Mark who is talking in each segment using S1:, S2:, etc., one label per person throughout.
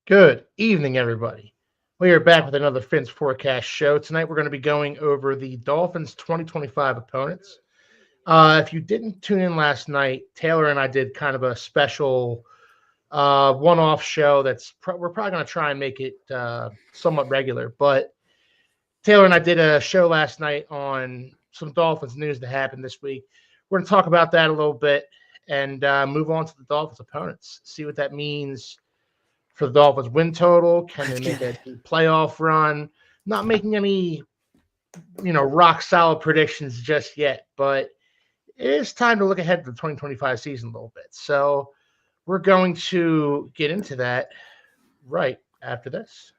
S1: Good evening, everybody. We are back with another Phins forecast show. Tonight, we're going to be going over the Dolphins' 2025 opponents. If you didn't tune in last night, Taylor and I did kind of a special one-off show. We're probably going to try and make it somewhat regular. But Taylor and I did a show last night on some Dolphins news that happened this week. We're going to talk about that a little bit and move on to the Dolphins' opponents. See what that means for the Dolphins win total. Can they make a playoff run? Not making any, rock solid predictions just yet, but it is time to look ahead to the 2025 season a little bit. So we're going to get into that right after this.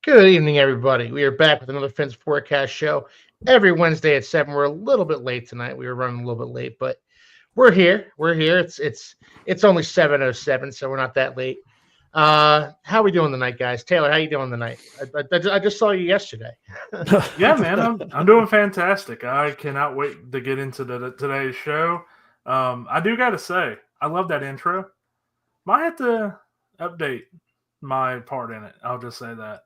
S1: Good evening, everybody. We are back with another Phins forecast show every Wednesday at 7. We're a little bit late tonight. We were running a little bit late, but we're here. We're here. It's only 7:07, so we're not that late. How are we doing tonight, guys? Taylor, how you doing tonight? I just saw you yesterday.
S2: Yeah, man, I'm doing fantastic. I cannot wait to get into today's show. I do got to say, I love that intro. Might have to update my part in it. I'll just say that.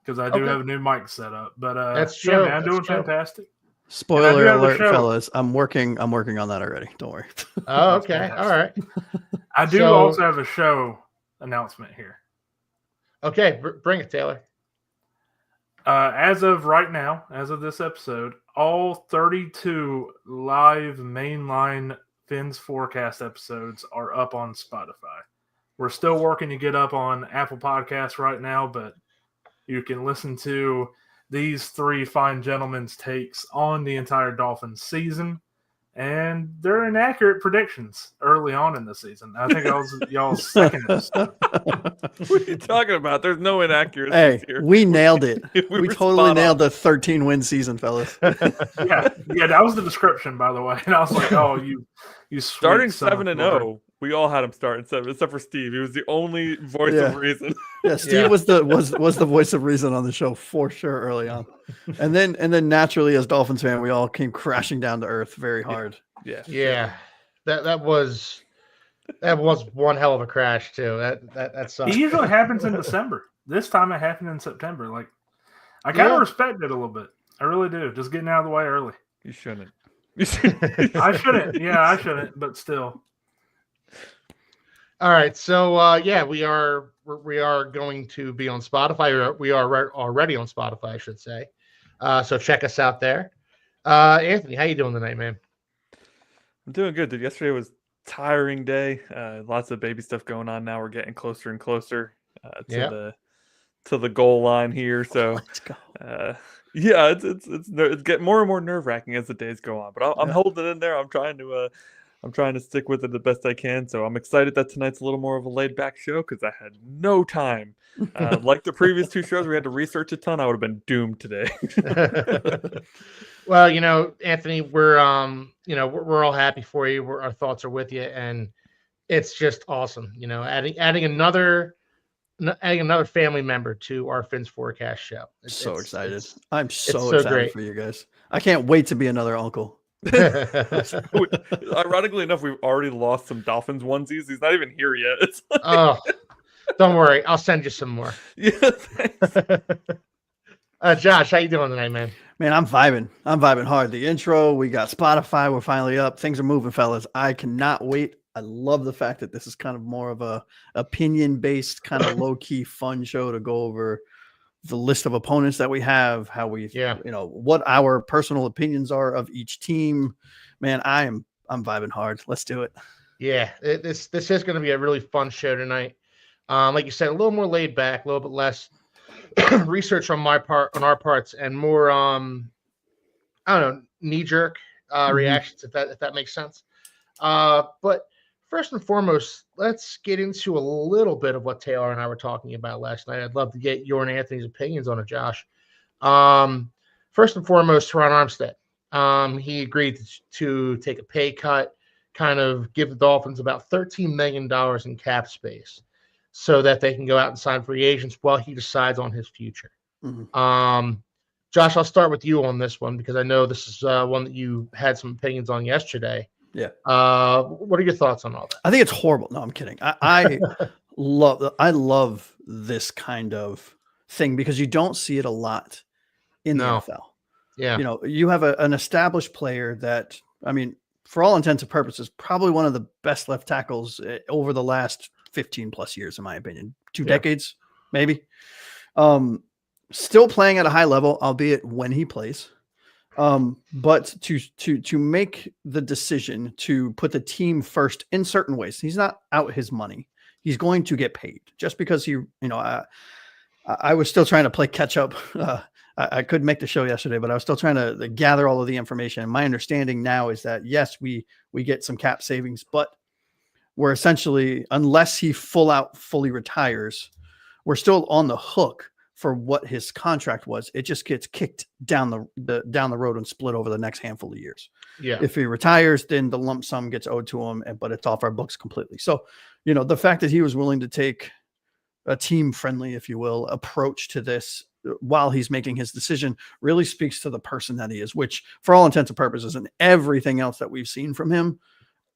S2: Because I do have a new mic set up, but
S1: that's true.
S2: Yeah, man, I'm doing fantastic.
S3: Spoiler alert, fellas! I'm working on that already. Don't worry.
S1: Oh, okay, all right.
S2: I do also have a show announcement here.
S1: Okay, bring it, Taylor.
S2: As of right now, as of this episode, all 32 live mainline Phins forecast episodes are up on Spotify. We're still working to get up on Apple Podcasts right now, but you can listen to these three fine gentlemen's takes on the entire Dolphins season, and they're inaccurate predictions early on in the season. I think y'all's second.
S4: What are you talking about? There's no inaccuracies here.
S3: We nailed it. we totally nailed the 13-win season, fellas.
S2: yeah, that was the description, by the way. And I was like, oh, you
S4: starting 7-0. We all had him starting 7, except for Steve. He was the only voice of reason.
S3: Yeah, Steve was the voice of reason on the show for sure early on, and then naturally as Dolphins fan, we all came crashing down to earth very hard.
S1: Yeah. That was one hell of a crash too. That sucks.
S2: It usually happens in December. This time it happened in September. Like, I kind of respect it a little bit. I really do. Just getting out of the way early.
S4: You shouldn't.
S2: I shouldn't. Yeah, I shouldn't. But still.
S1: All right, so we are going to be on Spotify. We are already on Spotify, I should say. So check us out there. Anthony, how you doing tonight, man?
S4: I'm doing good, dude. Yesterday was a tiring day. Lots of baby stuff going on now. We're getting closer and closer to the goal line here. So
S3: let's go.
S4: It's getting more and more nerve-wracking as the days go on. But I'm holding in there. I'm trying to stick with it the best I can. So I'm excited that tonight's a little more of a laid-back show because I had no time. Like the previous two shows, we had to research a ton. I would have been doomed today.
S1: Well, Anthony, we're all happy for you. Our thoughts are with you, and it's just awesome. Adding another family member to our Phins forecast show.
S3: So excited! I'm so excited for you guys. I can't wait to be another uncle.
S4: Ironically enough, we've already lost some Dolphins onesies. He's not even here yet. It's like...
S1: Oh, don't worry, I'll send you some more.
S4: Yeah, thanks.
S1: Josh, how you doing tonight, man?
S3: Man, I'm vibing hard. The intro, we got Spotify, we're finally up. Things are moving, fellas. I cannot wait. I love the fact that this is kind of more of a opinion-based, kind of low-key fun show to go over the list of opponents that we have, how we, what our personal opinions are of each team. Man, I'm vibing hard. Let's do it.
S1: Yeah, this is going to be a really fun show tonight. Like you said, a little more laid back, a little bit less research on our parts, and more I don't know, knee jerk reactions, if that makes sense. But first and foremost, let's get into a little bit of what Taylor and I were talking about last night. I'd love to get your and Anthony's opinions on it, Josh. First and foremost, Teron Armstead. He agreed to take a pay cut, kind of give the Dolphins about $13 million in cap space so that they can go out and sign free agents while he decides on his future.
S3: Mhm.
S1: Josh, I'll start with you on this one because I know this is one that you had some opinions on yesterday.
S3: Yeah.
S1: What are your thoughts on all that?
S3: I think it's horrible. No, I'm kidding. I love this kind of thing because you don't see it a lot in the NFL.
S1: Yeah.
S3: You know, you have an established player that, I mean, for all intents and purposes, probably one of the best left tackles over the last 15 plus years, in my opinion. 2 decades, maybe. Still playing at a high level, albeit when he plays. But to make the decision to put the team first in certain ways, he's not out his money. He's going to get paid just because I was still trying to play catch up. I couldn't make the show yesterday, but I was still trying to gather all of the information. And my understanding now is that yes, we get some cap savings, but we're essentially, unless he fully retires, we're still on the hook for what his contract was. It just gets kicked down the road and split over the next handful of years.
S1: Yeah.
S3: If he retires, then the lump sum gets owed to him, but it's off our books completely. So, the fact that he was willing to take a team friendly, if you will, approach to this while he's making his decision really speaks to the person that he is, which for all intents and purposes and everything else that we've seen from him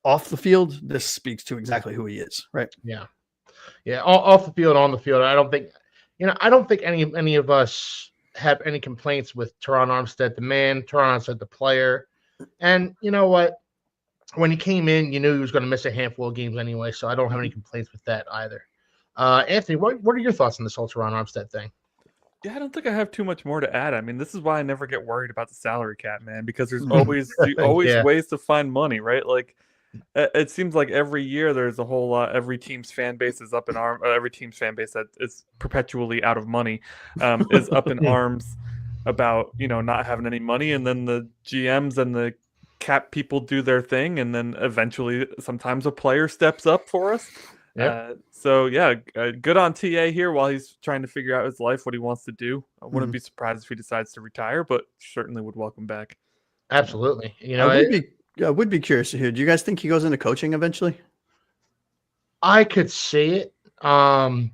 S3: off the field, this speaks to exactly who he is. Right.
S1: Yeah. Yeah. Off the field, on the field. I don't think any of us have any complaints with Teron Armstead, the man, Teron Armstead, the player. And you know what? When he came in, you knew he was going to miss a handful of games anyway, so I don't have any complaints with that either. Anthony, what are your thoughts on this whole Teron Armstead thing?
S4: Yeah, I don't think I have too much more to add. I mean, this is why I never get worried about the salary cap, man, because there's always ways to find money, right? Like, it seems like every year there's a whole lot. Every team's fan base is up in arms. Every team's fan base that is perpetually out of money is up in arms about not having any money, and then the GMs and the cap people do their thing, and then eventually sometimes a player steps up for us.
S1: Yep.
S4: Good on TA here while he's trying to figure out his life, what he wants to do. I wouldn't be surprised if he decides to retire, but certainly would welcome back.
S1: Absolutely.
S3: I would be curious to hear. Do you guys think he goes into coaching eventually?
S1: I could see it. I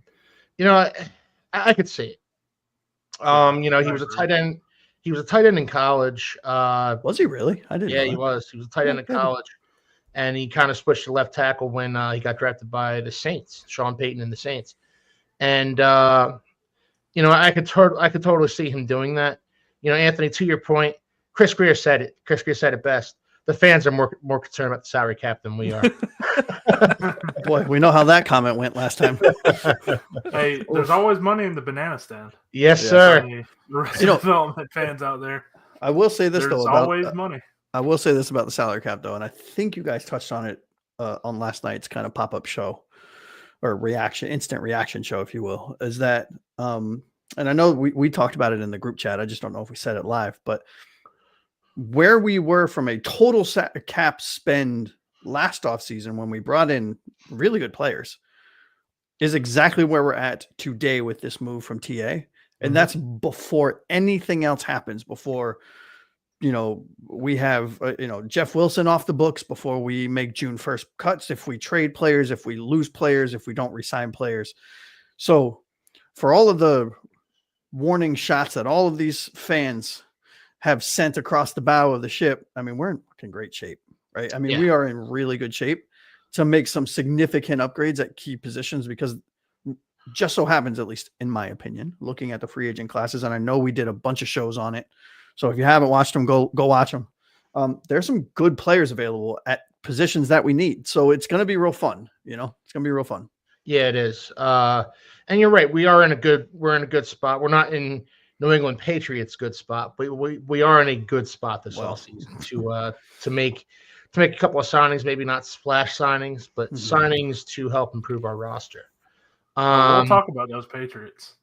S1: could see it. He was a tight end. He was a tight end in college.
S3: Was he really? I didn't.
S1: Yeah, he was. He was a tight end in college, and he kind of switched to left tackle when he got drafted by the Saints, Sean Payton and the Saints. And I could totally see him doing that. Anthony, to your point, Chris Greer said it. Chris Greer said it best. The fans are more concerned about the salary cap than we are.
S3: Boy, we know how that comment went last time.
S2: Hey, there's always money in the banana stand.
S1: Yes, sir.
S2: Development fans out there.
S3: I will say this
S2: There's
S3: though.
S2: always money.
S3: I will say this about the salary cap though, and I think you guys touched on it on last night's kind of pop-up show or instant reaction show, if you will, is that, and I know we talked about it in the group chat. I just don't know if we said it live, but where we were from a total cap spend last offseason when we brought in really good players is exactly where we're at today with this move from TA. And that's before anything else happens, before, we have, Jeff Wilson off the books, before we make June 1st cuts, if we trade players, if we lose players, if we don't resign players. So for all of the warning shots that all of these fans have sent across the bow of the ship, I mean, we're in great shape, right? I mean, we are in really good shape to make some significant upgrades at key positions because just so happens, at least in my opinion, looking at the free agent classes, and I know we did a bunch of shows on it. So if you haven't watched them, go watch them. There's some good players available at positions that we need. So it's going to be real fun. It's going to be real fun.
S1: Yeah, it is. And you're right. We're in a good spot. We're not in New England Patriots good spot, but we are in a good spot this offseason to make a couple of signings, maybe not splash signings, but signings to help improve our roster.
S2: We'll talk about those Patriots.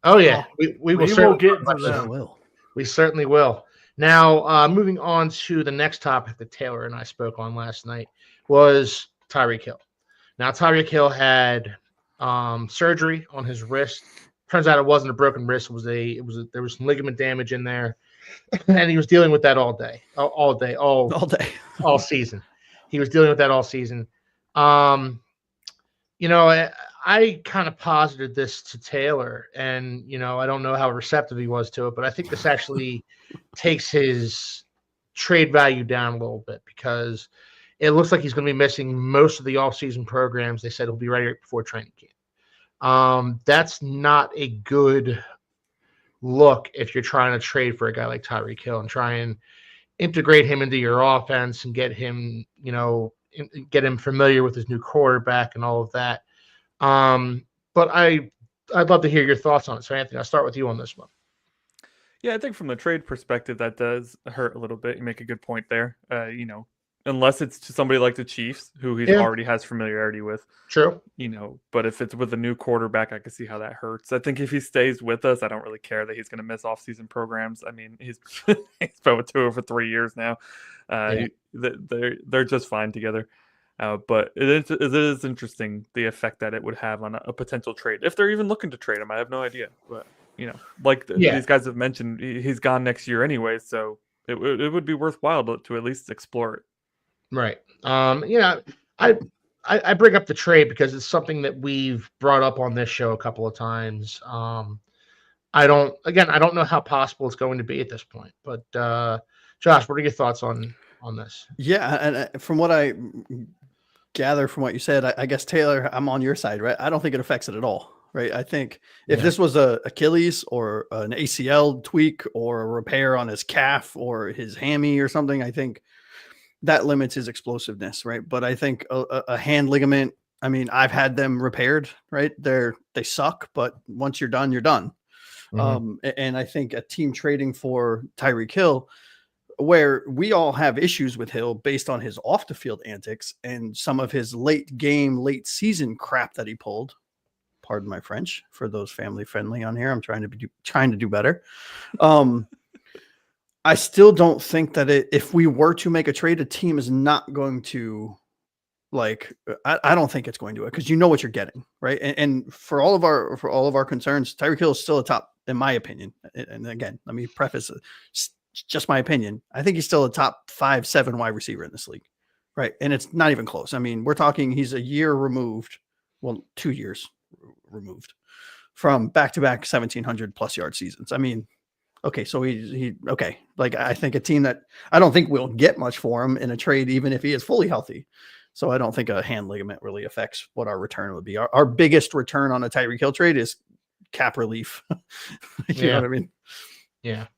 S1: Oh yeah, we will
S2: get to them.
S1: We certainly will. Now, moving on to the next topic that Taylor and I spoke on last night was Tyreek Hill. Now, Tyreek Hill had surgery on his wrist. Turns out it wasn't a broken wrist. There was some ligament damage in there, and he was dealing with that all day,
S3: All day.
S1: all season. He was dealing with that all season. I kind of posited this to Taylor, and I don't know how receptive he was to it, but I think this actually takes his trade value down a little bit because it looks like he's going to be missing most of the off-season programs. They said he'll be ready right before training camp. That's not a good look if you're trying to trade for a guy like Tyreek Hill and try and integrate him into your offense and get him, get him familiar with his new quarterback and all of that. But I'd love to hear your thoughts on it. So, Anthony, I'll start with you on this one.
S4: Yeah, I think from a trade perspective, that does hurt a little bit. You make a good point there. Unless it's to somebody like the Chiefs, who he already has familiarity with.
S1: True.
S4: But if it's with a new quarterback, I can see how that hurts. I think if he stays with us, I don't really care that he's going to miss off-season programs. I mean, he's been with Tua for 3 years now. They're just fine together. But it is interesting the effect that it would have on a potential trade. If they're even looking to trade him, I have no idea. But, these guys have mentioned, he's gone next year anyway, so it would be worthwhile to at least explore it.
S1: Right. I bring up the trade because it's something that we've brought up on this show a couple of times. I don't know how possible it's going to be at this point, but Josh, what are your thoughts on this?
S3: Yeah, and from what I gather from what you said, I guess, Taylor, I'm on your side, right? I don't think it affects it at all, right? I think if this was a Achilles or an ACL tweak or a repair on his calf or his hammy or something, I think that limits his explosiveness, right? But I think a hand ligament, I mean, I've had them repaired, right? They suck, but once you're done, you're done. Mm-hmm. And I think a team trading for Tyreek Hill, where we all have issues with Hill based on his off the field antics and some of his late season crap that he pulled. Pardon my French for those family friendly on here. I'm trying to do better. I still don't think that if we were to make a trade, a team is not going to I don't think it's going to, because you know what you're getting, right? And for all of our concerns, Tyreek Hill is still a top, in my opinion. And again, let me preface it. Just my opinion. I think he's still a top 5-7 wide receiver in this league. Right. And it's not even close. I mean, we're talking, he's a year removed. Well, 2 years removed from back-to-back 1,700 plus yard seasons. I mean, okay. So he okay. I think a team that I don't think we'll get much for him in a trade, even if he is fully healthy. So I don't think a hand ligament really affects what our return would be. Our biggest return on a Tyreek Hill trade is cap relief. You know what I mean?
S1: Yeah.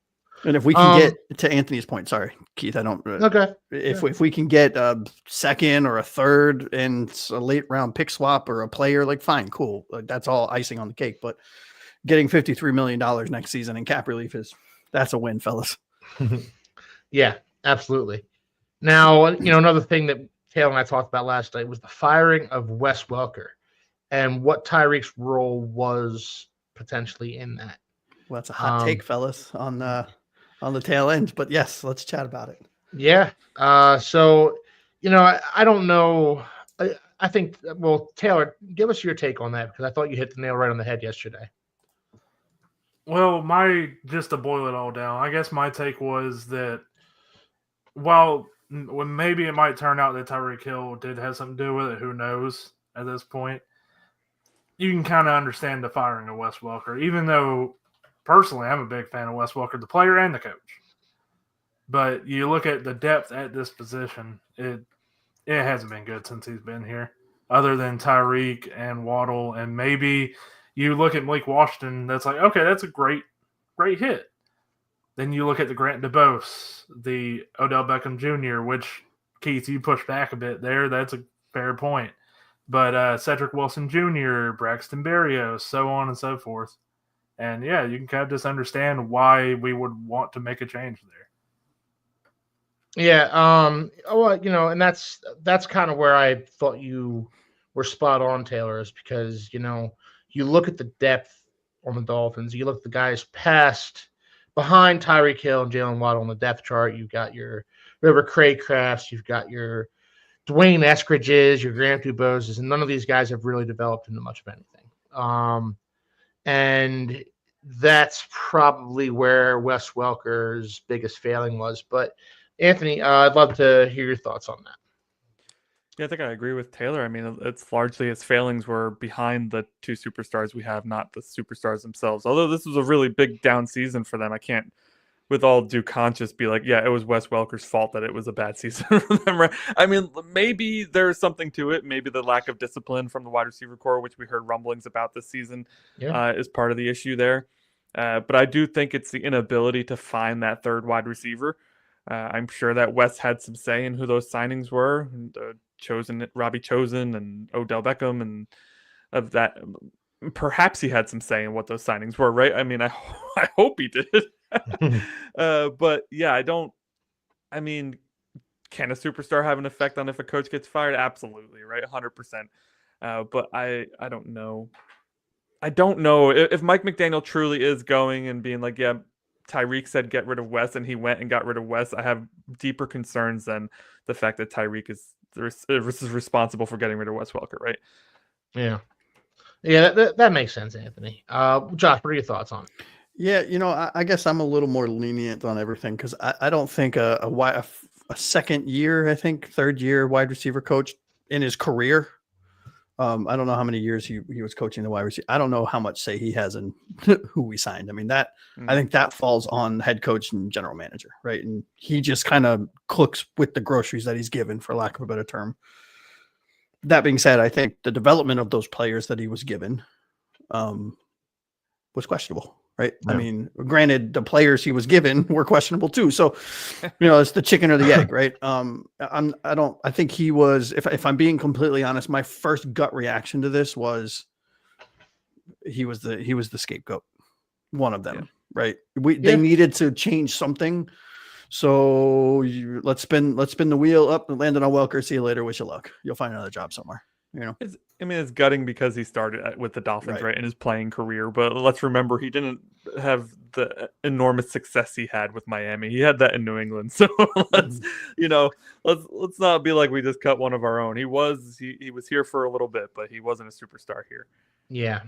S3: And if we can get to Anthony's point, sorry, Keith, I don't.
S1: Okay.
S3: If we can get a second or a third and a late round pick swap or a player, fine, cool. That's all icing on the cake. But getting $53 million next season in cap relief that's a win, fellas.
S1: Yeah, absolutely. Now, another thing that Taylor and I talked about last night was the firing of Wes Welker and what Tyreek's role was potentially in that.
S3: Well, that's a hot take, fellas, on the tail end. But yes, let's chat about it.
S1: Yeah. So, I don't know. I think, well, Taylor, give us your take on that, because I thought you hit the nail right on the head yesterday.
S2: Well, just to boil it all down, I guess my take was that while maybe it might turn out that Tyreek Hill did have something to do with it, who knows at this point, you can kind of understand the firing of Wes Welker, even though personally I'm a big fan of Wes Welker, the player and the coach. But you look at the depth at this position, it hasn't been good since he's been here, other than Tyreek and Waddle. And maybe you look at Malik Washington, that's okay, that's a great hit. Then you look at the Grant DeBose, the Odell Beckham Jr., which, Keith, you pushed back a bit there. That's a fair point. But Cedric Wilson Jr., Braxton Berrios, so on and so forth. And, yeah, you can kind of just understand why we would want to make a change there.
S1: Yeah, and that's kind of where I thought you were spot on, Taylor, is because, you look at the depth on the Dolphins, you look at the guys behind Tyreek Hill and Jalen Waddle on the depth chart. You've got your River Craycrafts, you've got your Dwayne Eskridge's, your Grant Duboses, and none of these guys have really developed into much of anything. And that's probably where Wes Welker's biggest failing was. But Anthony, I'd love to hear your thoughts on that.
S4: Yeah, I think I agree with Taylor. I mean, it's largely his failings were behind the two superstars we have, not the superstars themselves. Although this was a really big down season for them, I can't, with all due conscience, be like, yeah, it was Wes Welker's fault that it was a bad season for them. Right? I mean, maybe there's something to it. Maybe the lack of discipline from the wide receiver core, which we heard rumblings about this season, is part of the issue there. But I do think it's the inability to find that third wide receiver. I'm sure that Wes had some say in who those signings were. And, Robbie Chosen and Odell Beckham, and of that, perhaps he had some say in what those signings were, right? I mean, I hope he did. But yeah, I mean, can a superstar have an effect on if a coach gets fired? Absolutely, right? 100%. But I don't know. I don't know if Mike McDaniel truly is going and being like, yeah, Tyreek said get rid of Wes, and he went and got rid of Wes. I have deeper concerns than the fact that Tyreek is responsible for getting rid of Wes Welker, right?
S1: Yeah, that makes sense, Anthony. Josh, what are your thoughts on it?
S3: Yeah, I guess I'm a little more lenient on everything because I don't think a second year, third year wide receiver coach in his career. I don't know how many years he was coaching the wide receiver. I don't know how much say he has in who we signed. I mean, I think that falls on head coach and general manager, right? And he just kind of cooks with the groceries that he's given, for lack of a better term. That being said, I think the development of those players that he was given was questionable, right? Yeah. I mean, granted, the players he was given were questionable too. So, it's the chicken or the egg, right? I think he was, if I'm being completely honest, my first gut reaction to this was he was the scapegoat, one of them, right? They needed to change something. So let's spin the wheel up and land it on Welker. See you later. Wish you luck. You'll find another job somewhere.
S4: It's gutting because he started with the Dolphins, right, in his playing career. But let's remember, he didn't have the enormous success he had with Miami. He had that in New England. So let's not be like we just cut one of our own. He was here for a little bit, but he wasn't a superstar here.
S1: Yeah,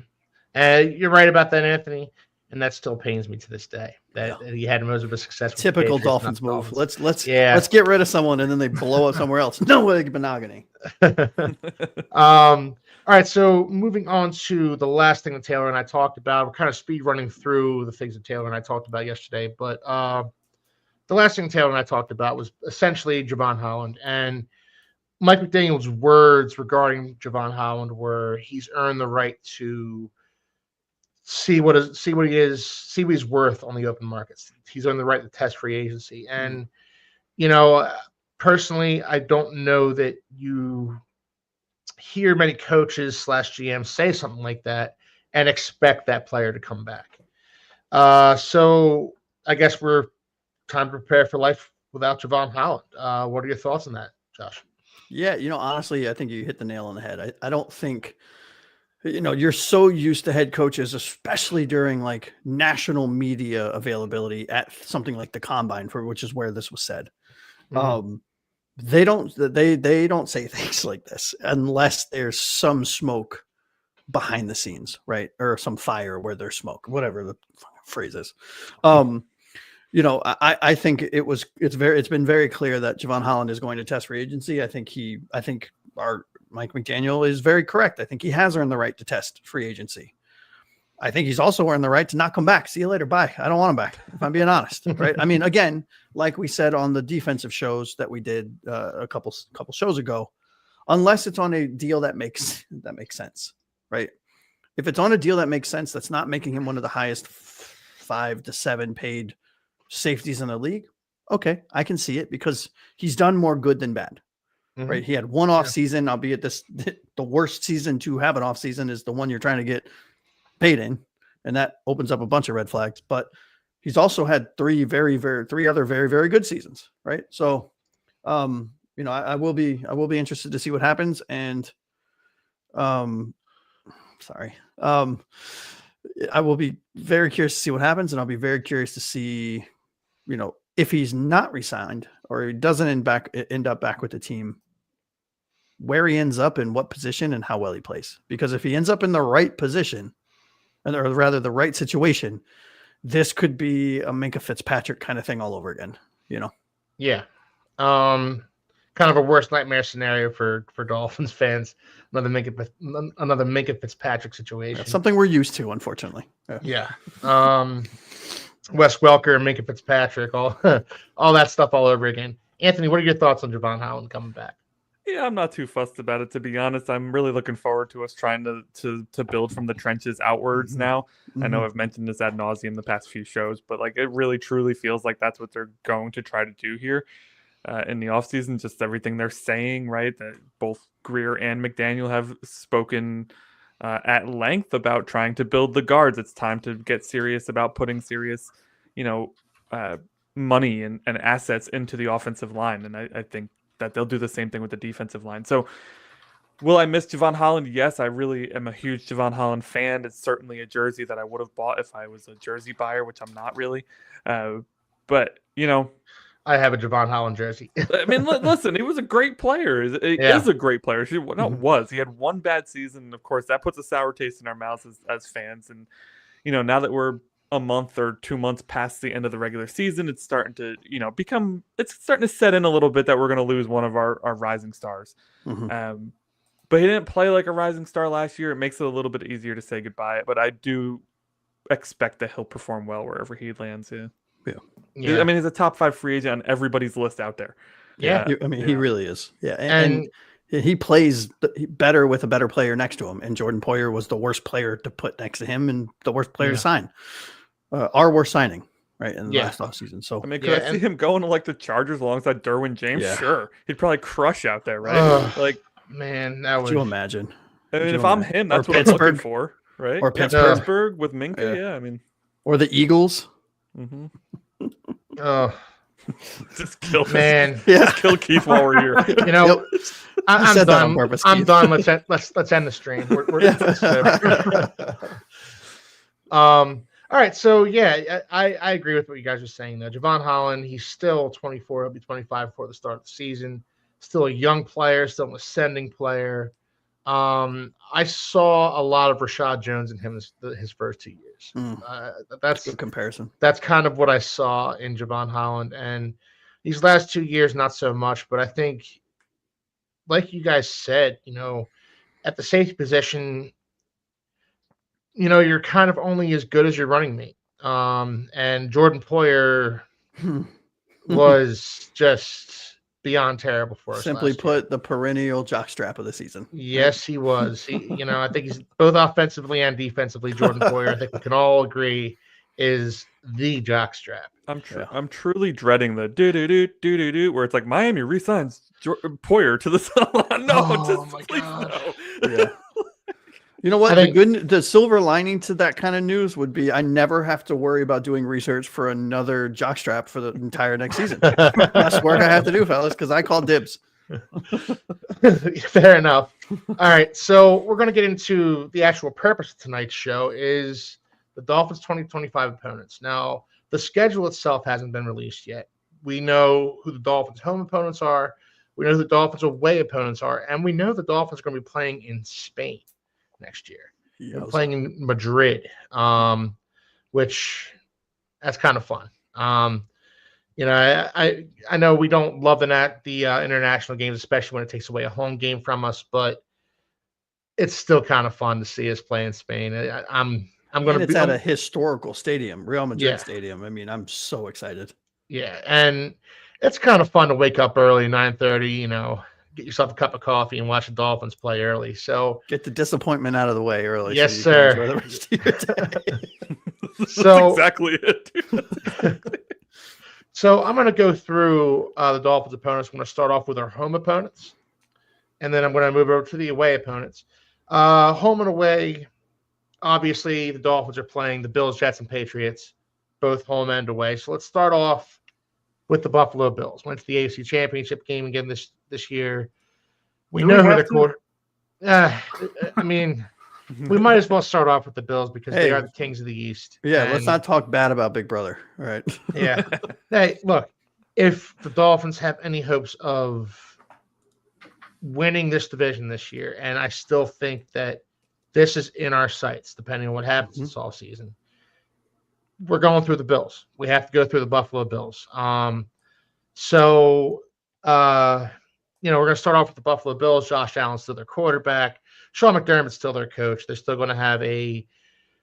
S1: you're right about that, Anthony. And that still pains me to this day that he had most of a successful.
S3: Typical Dolphins move. Let's get rid of someone and then they blow up somewhere else. No way, monogamy.
S1: All right, so moving on to the last thing that Taylor and I talked about. We're kind of speed running through the things that Taylor and I talked about yesterday, but the last thing Taylor and I talked about was essentially Javon Holland, and Mike McDaniel's words regarding Javon Holland were he's earned the right to see what he's worth on the open markets. He's earned the right to test free agency. And, personally, I don't know that you hear many coaches / GMs say something like that and expect that player to come back. So I guess we're time to prepare for life without Javon Holland. What are your thoughts on that, Josh?
S3: Yeah, honestly, I think you hit the nail on the head. I don't think you're so used to head coaches, especially during like national media availability at something like the Combine, which is where this was said. Mm-hmm. They don't say things like this unless there's some smoke behind the scenes, right? Or some fire where there's smoke, whatever the phrase is. I think it's been very clear that Javon Holland is going to test free agency. I think our Mike McDaniel is very correct. I think he has earned the right to test free agency. I think he's also earned the right to not come back. See you later. Bye. I don't want him back, if I'm being honest. Right. I mean, again, like we said on the defensive shows that we did a couple shows ago, unless it's on a deal that makes sense. Right. If it's on a deal that makes sense, that's not making him one of the highest 5 to 7 paid safeties in the league. Okay. I can see it because he's done more good than bad. Mm-hmm. Right. He had one off season, albeit the worst season to have an off season is the one you're trying to get paid in. And that opens up a bunch of red flags, but he's also had 3 other very, very good seasons. Right. So, I will be interested to see what happens. And, I will be very curious to see what happens. And I'll be very curious to see, if he's not re-signed or he doesn't end up back with the team, where he ends up in what position and how well he plays. Because if he ends up in the right position, or rather the right situation, this could be a Minkah Fitzpatrick kind of thing all over again, you know?
S1: Yeah. Kind of a worst nightmare scenario for Dolphins fans. Another Minkah Fitzpatrick situation.
S3: Something we're used to, unfortunately.
S1: Yeah. Wes Welker, Minkah Fitzpatrick, all that stuff all over again. Anthony, what are your thoughts on Javon Holland coming back?
S4: Yeah, I'm not too fussed about it, to be honest. I'm really looking forward to us trying to build from the trenches outwards now. I know I've mentioned this ad nauseum the past few shows, but like it really truly feels like that's what they're going to try to do here in the offseason. Just everything they're saying, right? That both Greer and McDaniel have spoken at length about trying to build the guards. It's time to get serious about putting serious, money and assets into the offensive line. And I think that they'll do the same thing with the defensive line. So will I miss Javon Holland? Yes, I really am a huge Javon Holland fan. It's certainly a jersey that I would have bought if I was a jersey buyer, which I'm not really. But,
S1: I have a Javon Holland jersey.
S4: I mean, listen, he was a great player. He is a great player. He had one bad season. Of course, that puts a sour taste in our mouths as fans. And, now that we're a month or 2 months past the end of the regular season, it's starting to, it's starting to set in a little bit that we're going to lose one of our rising stars. But he didn't play like a rising star last year. It makes it a little bit easier to say goodbye. But I do expect that he'll perform well wherever he lands. Yeah. I mean, he's a top 5 free agent on everybody's list out there.
S1: Yeah.
S3: He really is. Yeah. And he plays better with a better player next to him. And Jordan Poyer was the worst player to put next to him and the worst player to sign. Our worst signing, right, in the last offseason. So,
S4: I mean, could I see him going to like the Chargers alongside Derwin James? Yeah. Sure. He'd probably crush out there, right?
S1: Man, that would.
S3: Could you imagine?
S4: I mean, if I'm him, that's what I'm looking for, right?
S3: Or
S4: Pittsburgh with Minkah, yeah. I mean,
S3: or the Eagles.
S4: Just kill
S1: Just
S4: kill Keith while we're here.
S1: I'm done. I'm done. Let's end the stream. All right. So I agree with what you guys are saying though. Javon Holland, he's still 24. He'll be 25 before the start of the season. Still a young player, still an ascending player. I saw a lot of Rashad Jones in him his first 2 years. That's a
S3: good comparison.
S1: That's kind of what I saw in Javon Holland, and these last 2 years, not so much. But I think, like you guys said, at the safety position, you're kind of only as good as your running mate. And Jordan Poyer was just beyond terrible for us.
S3: Simply put, the perennial jockstrap of the season.
S1: Yes, he was. I think he's both offensively and defensively. Jordan Poyer, I think we can all agree, is the jockstrap.
S4: I'm truly dreading the do where it's like Miami re-signs Poyer to the sideline. Please no.
S3: Yeah. You know what? The silver lining to that kind of news would be I never have to worry about doing research for another jockstrap for the entire next season. That's work I have to do, fellas, because I call dibs.
S1: Fair enough. All right, so we're going to get into the actual purpose of tonight's show is the Dolphins' 2025 opponents. Now, the schedule itself hasn't been released yet. We know who the Dolphins' home opponents are. We know who the Dolphins' away opponents are. And we know the Dolphins are going to be playing in Spain next year. We're playing in Madrid, which that's kind of fun. I know we don't love the international games, especially when it takes away a home game from us, but it's still kind of fun to see us play in Spain. I'm going to be
S3: at a historical stadium, Real Madrid Stadium. I mean, I'm so excited.
S1: Yeah, and it's kind of fun to wake up early, 9:30. Get yourself a cup of coffee and watch the Dolphins play early. So
S3: get the disappointment out of the way early.
S1: Yes, sir.
S3: The rest of your day.
S4: That's exactly it.
S1: So I'm going to go through the Dolphins' opponents. I'm going to start off with our home opponents, and then I'm going to move over to the away opponents. Home and away, obviously, the Dolphins are playing the Bills, Jets, and Patriots, both home and away. So let's start off with the Buffalo Bills. Went to the AFC Championship game again this year. We know who the quarter. I mean, we might as well start off with the Bills because they are the kings of the East.
S3: Yeah, let's not talk bad about Big Brother. All right.
S1: Yeah. Hey, look, if the Dolphins have any hopes of winning this division this year, and I still think that this is in our sights, depending on what happens this all season. We're going through the Bills. We have to go through the Buffalo Bills. So, we're going to start off with the Buffalo Bills. Josh Allen's still their quarterback. Sean McDermott's still their coach. They're still going to have a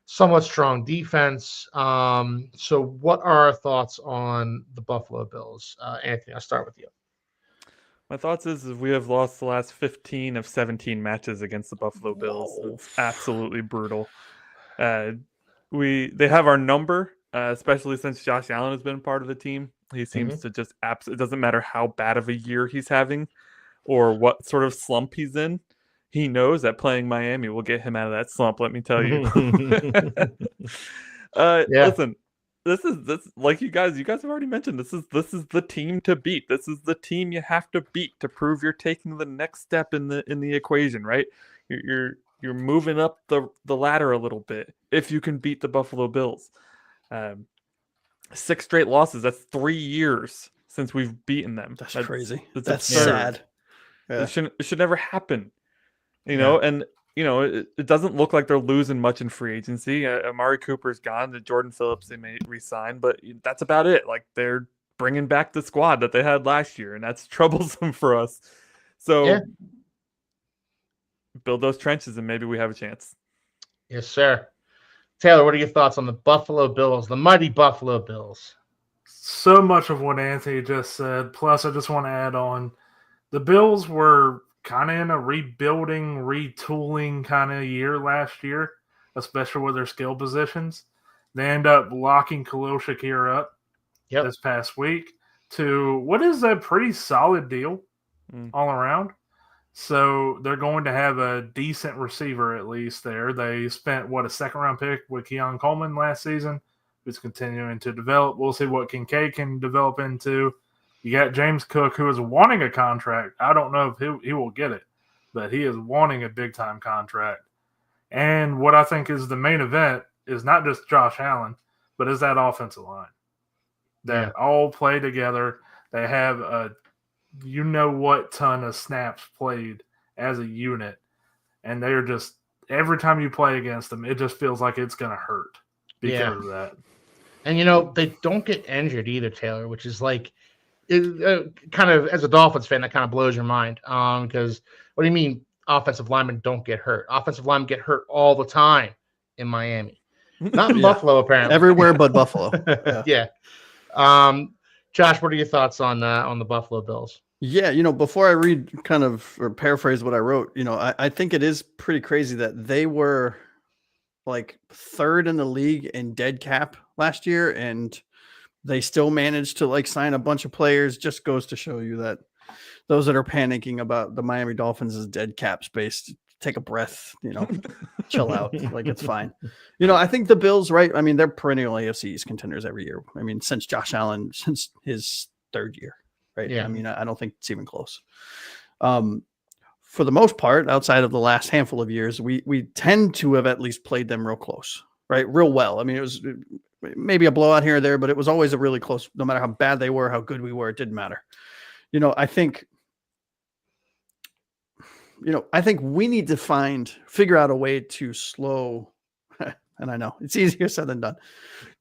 S1: somewhat strong defense. So what are our thoughts on the Buffalo Bills? Anthony, I'll start with you.
S4: My thoughts is we have lost the last 15 of 17 matches against the Buffalo Bills.
S3: Whoa.
S4: It's absolutely brutal. They have our number, especially since Josh Allen has been part of the team. He seems to just it doesn't matter how bad of a year he's having or what sort of slump he's in. He knows that playing Miami will get him out of that slump, let me tell you. Listen, this like you guys have already mentioned, this is the team to beat. This is the team you have to beat to prove you're taking the next step in the equation, right? You're moving up the ladder a little bit if you can beat the Buffalo Bills. 6 straight losses. That's 3 years since we've beaten them.
S3: That's crazy. That's
S4: absurd.
S3: sad. Yeah.
S4: It should never happen. And it doesn't look like they're losing much in free agency. Amari Cooper's gone. The Jordan Phillips they may re-sign, but that's about it. Like they're bringing back the squad that they had last year, and that's troublesome for us. So build those trenches, and maybe we have a chance.
S1: Yes, sir. Taylor, what are your thoughts on the Buffalo Bills, the mighty Buffalo Bills?
S2: So much of what Anthony just said. Plus, I just want to add on, the Bills were kind of in a rebuilding, retooling kind of year last year, especially with their skill positions. They end up locking Khalil Shakir up this past week to what is a pretty solid deal all around. So they're going to have a decent receiver at least there. They spent, a second-round pick with Keon Coleman last season, who's continuing to develop. We'll see what Kincaid can develop into. You got James Cook, who is wanting a contract. I don't know if he will get it, but he is wanting a big-time contract. And what I think is the main event is not just Josh Allen, but is that offensive line. They all play together. They have a ton of snaps played as a unit. And they're just, every time you play against them, it just feels like it's going to hurt because of that.
S1: And, they don't get injured either, Taylor, which is like, kind of, as a Dolphins fan, that kind of blows your mind. Because what do you mean offensive linemen don't get hurt? Offensive linemen get hurt all the time in Miami. Not in Buffalo, apparently.
S3: Everywhere but Buffalo.
S1: Josh, what are your thoughts on the Buffalo Bills?
S3: Yeah, before I read kind of or paraphrase what I wrote, I think it is pretty crazy that they were like 3rd in the league in dead cap last year, and they still managed to like sign a bunch of players. Just goes to show you that those that are panicking about the Miami Dolphins' dead cap space, take a breath, chill out. Like it's fine. I think the Bills, right? I mean, they're perennial AFC East contenders every year. I mean, since Josh Allen, since his 3rd year, right?
S1: Yeah.
S3: I mean, I don't think it's even close. For the most part, outside of the last handful of years, we tend to have at least played them real close, right? Real well. I mean, it was maybe a blowout here or there, but it was always a really close, no matter how bad they were, how good we were, it didn't matter. I think we need to figure out a way to slow, and I know it's easier said than done,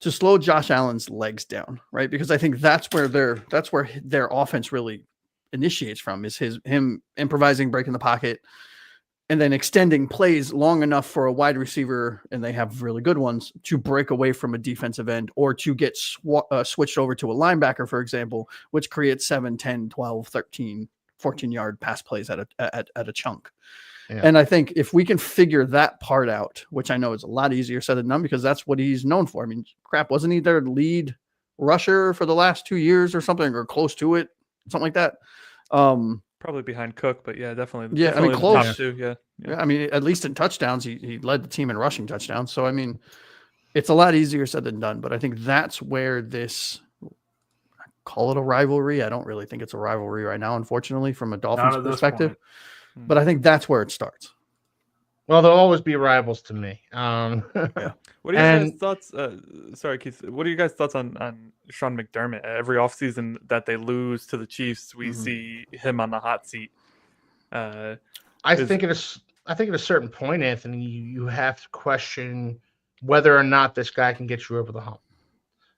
S3: to slow Josh Allen's legs down, right? Because I think that's where their offense really initiates from, is him improvising, breaking the pocket, and then extending plays long enough for a wide receiver, and they have really good ones, to break away from a defensive end or to get switched over to a linebacker, for example, which creates 7, 10, 12, 13, 14-yard pass plays at a chunk. Yeah. And I think if we can figure that part out, which I know is a lot easier said than done because that's what he's known for. I mean, crap, wasn't he their lead rusher for the last 2 years or something, or close to it, something like that?
S4: Probably behind Cook, but yeah, definitely.
S3: Yeah,
S4: definitely
S3: I mean, close.
S4: Top 2, yeah.
S3: I mean, at least in touchdowns, he led the team in rushing touchdowns. So, I mean, it's a lot easier said than done. But I think that's where this, call it a rivalry. I don't really think it's a rivalry right now, unfortunately, from a Dolphins perspective. But I think that's where it starts.
S1: Well, they'll always be rivals to me.
S4: Yeah. What are you guys' thoughts? Sorry, Keith. What are you guys' thoughts on Sean McDermott? Every offseason that they lose to the Chiefs, we see him on the hot seat.
S1: I think at a certain point, Anthony, you have to question whether or not this guy can get you over the hump.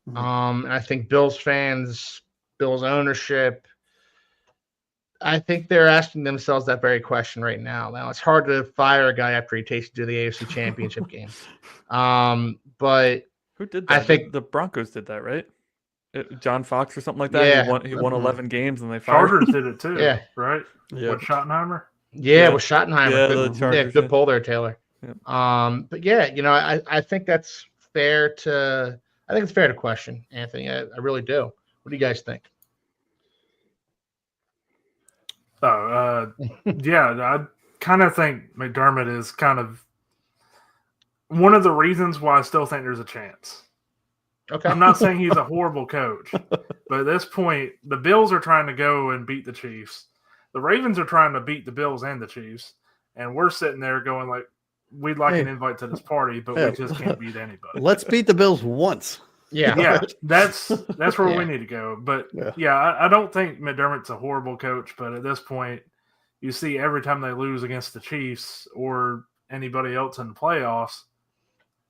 S1: And I think Bills fans, Bills ownership, I think they're asking themselves that very question right now. Now, it's hard to fire a guy after he takes you to the AFC Championship game. But
S4: who did that?
S1: I think
S4: the Broncos did that, right? John Fox or something like that.
S1: Yeah.
S4: He won 11 games and they fired
S2: Chargers
S4: him.
S2: did it too,
S1: Yeah.
S2: right?
S3: Yeah.
S2: With Schottenheimer.
S1: Yeah, with Schottenheimer.
S4: Yeah,
S1: Good,
S4: the Chargers,
S1: good
S4: yeah.
S1: pull there, Taylor.
S4: Yeah.
S1: But yeah, I think that's fair to. I think it's fair to question, Anthony. I really do. What do you guys think?
S2: Yeah, I kind of think McDermott is kind of one of the reasons why I still think there's a chance.
S1: Okay.
S2: I'm not saying he's a horrible coach, but at this point, the Bills are trying to go and beat the Chiefs. The Ravens are trying to beat the Bills and the Chiefs, and we're sitting there going like, we'd like an invite to this party, but we just can't beat anybody.
S3: Let's beat the Bills once.
S1: Yeah.
S2: That's where we need to go. But I don't think McDermott's a horrible coach, but at this point, you see every time they lose against the Chiefs or anybody else in the playoffs,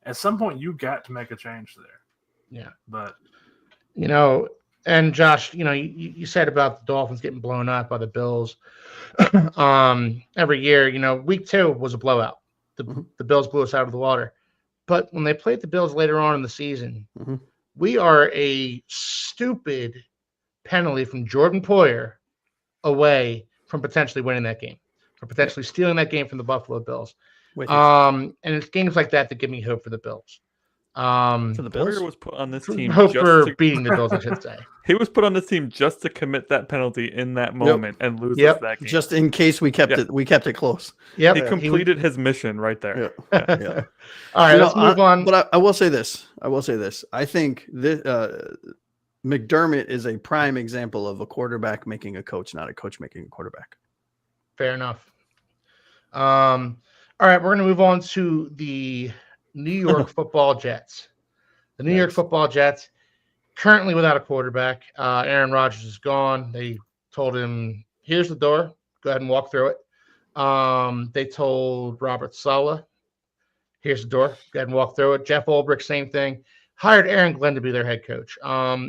S2: at some point you got to make a change there.
S1: Yeah.
S2: But
S1: and Josh, you said about the Dolphins getting blown out by the Bills. Every year, week 2 was a blowout. The Bills blew us out of the water. But when they played the Bills later on in the season, we are a stupid penalty from Jordan Poyer away from potentially winning that game, from potentially stealing that game from the Buffalo Bills. And it's games like that give me hope for the Bills.
S3: For the Bills?
S4: Poyer was put on this team
S1: hope for beating the Bills, I should say.
S4: He was put on this team just to commit that penalty in that moment and lose us that game.
S3: Just in case we kept it. We kept it close.
S1: Yep.
S4: He completed his mission right there.
S3: Yeah.
S1: All right, let's move on.
S3: But I will say this. I think this McDermott is a prime example of a quarterback making a coach, not a coach making a quarterback.
S1: Fair enough. All right, we're going to move on to the New York Football Jets. The New York Football Jets, currently without a quarterback. Aaron Rodgers is gone. They told him, here's the door. Go ahead and walk through it. They told Robert Saleh, here's the door. Go ahead and walk through it. Jeff Ulbrich, same thing. Hired Aaron Glenn to be their head coach. I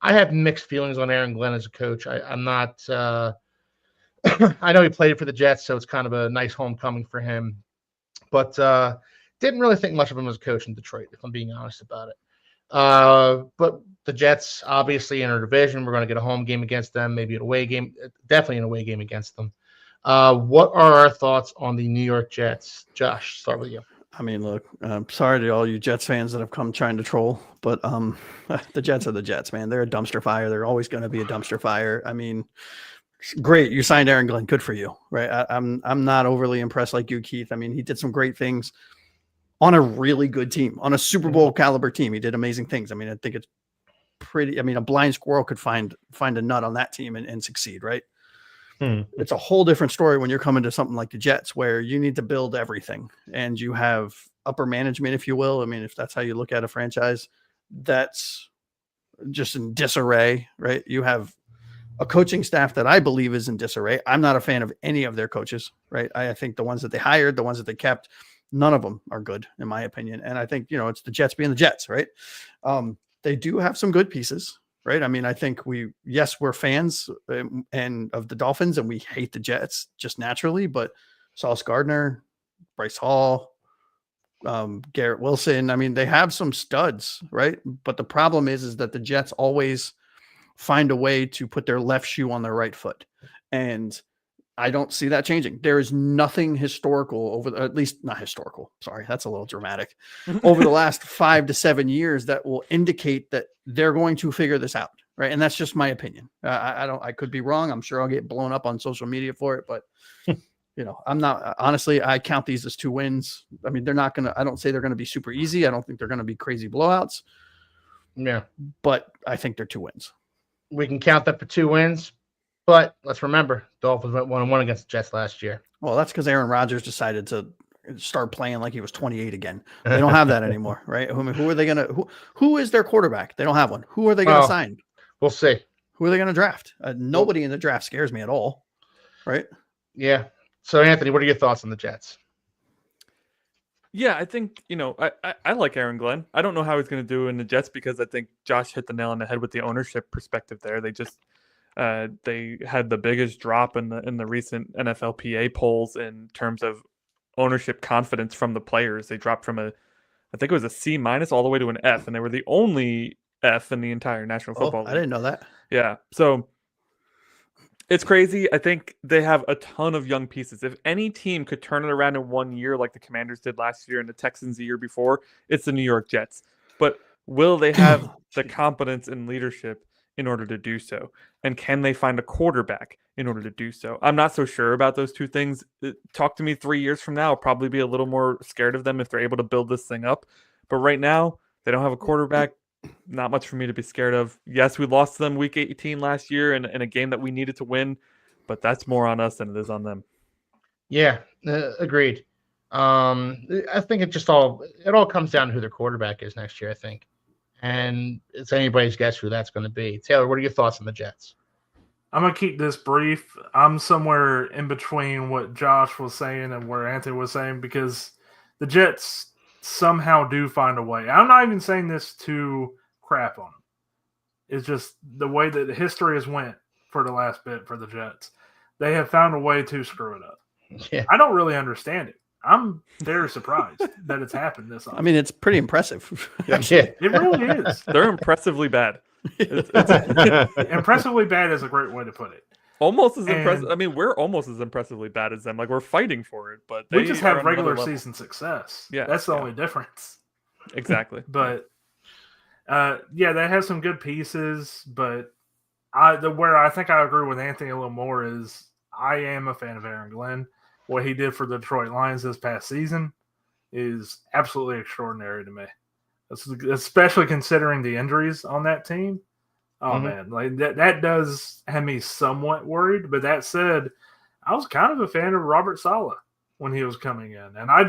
S1: have mixed feelings on Aaron Glenn as a coach. I'm not I know he played for the Jets, so it's kind of a nice homecoming for him. But didn't really think much of him as a coach in Detroit, if I'm being honest about it. But the Jets, obviously, in our division, we're going to get a home game against them, maybe an away game, definitely an away game against them. What are our thoughts on the New York Jets? Josh, start with you.
S3: I mean, look, I'm sorry to all you Jets fans that have come trying to troll, but the Jets are the Jets, man. They're a dumpster fire. They're always going to be a dumpster fire. I mean, great, you signed Aaron Glenn. Good for you, right? I'm not overly impressed like you, Keith. I mean, he did some great things on a really good team, on a Super Bowl caliber team. He did amazing things. I mean, I think it's pretty. I mean, a blind squirrel could find a nut on that team and succeed, right? It's a whole different story when you're coming to something like the Jets, where you need to build everything and you have upper management, if you will. I mean, if that's how you look at a franchise, that's just in disarray, right? You have a coaching staff that I believe is in disarray. I'm not a fan of any of their coaches, right? I think the ones that they hired, the ones that they kept, none of them are good, in my opinion. And I think, it's the Jets being the Jets, right? They do have some good pieces, right? I mean, I think we're fans and of the Dolphins, and we hate the Jets just naturally, but Sauce Gardner, Bryce Hall, Garrett Wilson, I mean, they have some studs, right? But the problem is that the Jets always find a way to put their left shoe on their right foot. And I don't see that changing. There is nothing historical at least not historical. Sorry, that's a little dramatic. Over the last 5 to 7 years that will indicate that they're going to figure this out, right? And that's just my opinion. I could be wrong. I'm sure I'll get blown up on social media for it, but I'm not. Honestly, I count these as 2 wins. I mean, I don't say they're gonna be super easy. I don't think they're gonna be crazy blowouts.
S1: Yeah,
S3: but I think they're 2 wins.
S1: We can count that for 2 wins. But let's remember, Dolphins went 1-1 against the Jets last year.
S3: Well, that's because Aaron Rodgers decided to start playing like he was 28 again. They don't have that anymore, right? I mean, who are they going to who is their quarterback? They don't have one. Who are they going to sign?
S1: We'll see.
S3: Who are they going to draft? Nobody in the draft scares me at all, right?
S1: Yeah. So, Anthony, what are your thoughts on the Jets?
S4: Yeah, I think, I like Aaron Glenn. I don't know how he's going to do in the Jets because I think Josh hit the nail on the head with the ownership perspective there. They just they had the biggest drop in the recent NFLPA polls in terms of ownership confidence from the players. They dropped from I think it was a C- all the way to an F, and they were the only F in the entire National Football League.
S3: I didn't know that.
S4: Yeah. So it's crazy. I think they have a ton of young pieces. If any team could turn it around in 1 year like the Commanders did last year and the Texans the year before, it's the New York Jets. But will they have the competence and leadership in order to do so? And can they find a quarterback in order to do so? I'm not so sure about those two things. Talk to me 3 years from now. I'll probably be a little more scared of them if they're able to build this thing up. But right now, they don't have a quarterback. Not much for me to be scared of. Yes, we lost to them week 18 last year in a game that we needed to win, but that's more on us than it is on them.
S1: Yeah, agreed. I think it all comes down to who their quarterback is next year, I think. And it's anybody's guess who that's going to be. Taylor, what are your thoughts on the Jets?
S2: I'm going to keep this brief. I'm somewhere in between what Josh was saying and where Anthony was saying because the Jets somehow do find a way. I'm not even saying this to crap on them. It's just the way that the history has went for the last bit for the Jets. They have found a way to screw it up.
S1: Yeah.
S2: I don't really understand it. I'm very surprised that it's happened this often.
S3: I mean, it's pretty impressive.
S1: Yeah.
S2: It really is.
S4: They're impressively bad.
S2: Impressively bad is a great way to put it.
S4: Almost as impressive. I mean, we're almost as impressively bad as them. Like, we're fighting for it, but
S2: we just have regular season success.
S4: Yeah,
S2: that's the only difference.
S4: Exactly.
S2: But yeah, they have some good pieces. But where I think I agree with Anthony a little more is I am a fan of Aaron Glenn. What he did for the Detroit Lions this past season is absolutely extraordinary to me, especially considering the injuries on that team. Oh man, like that does have me somewhat worried. But that said, I was kind of a fan of Robert Saleh when he was coming in, and I'm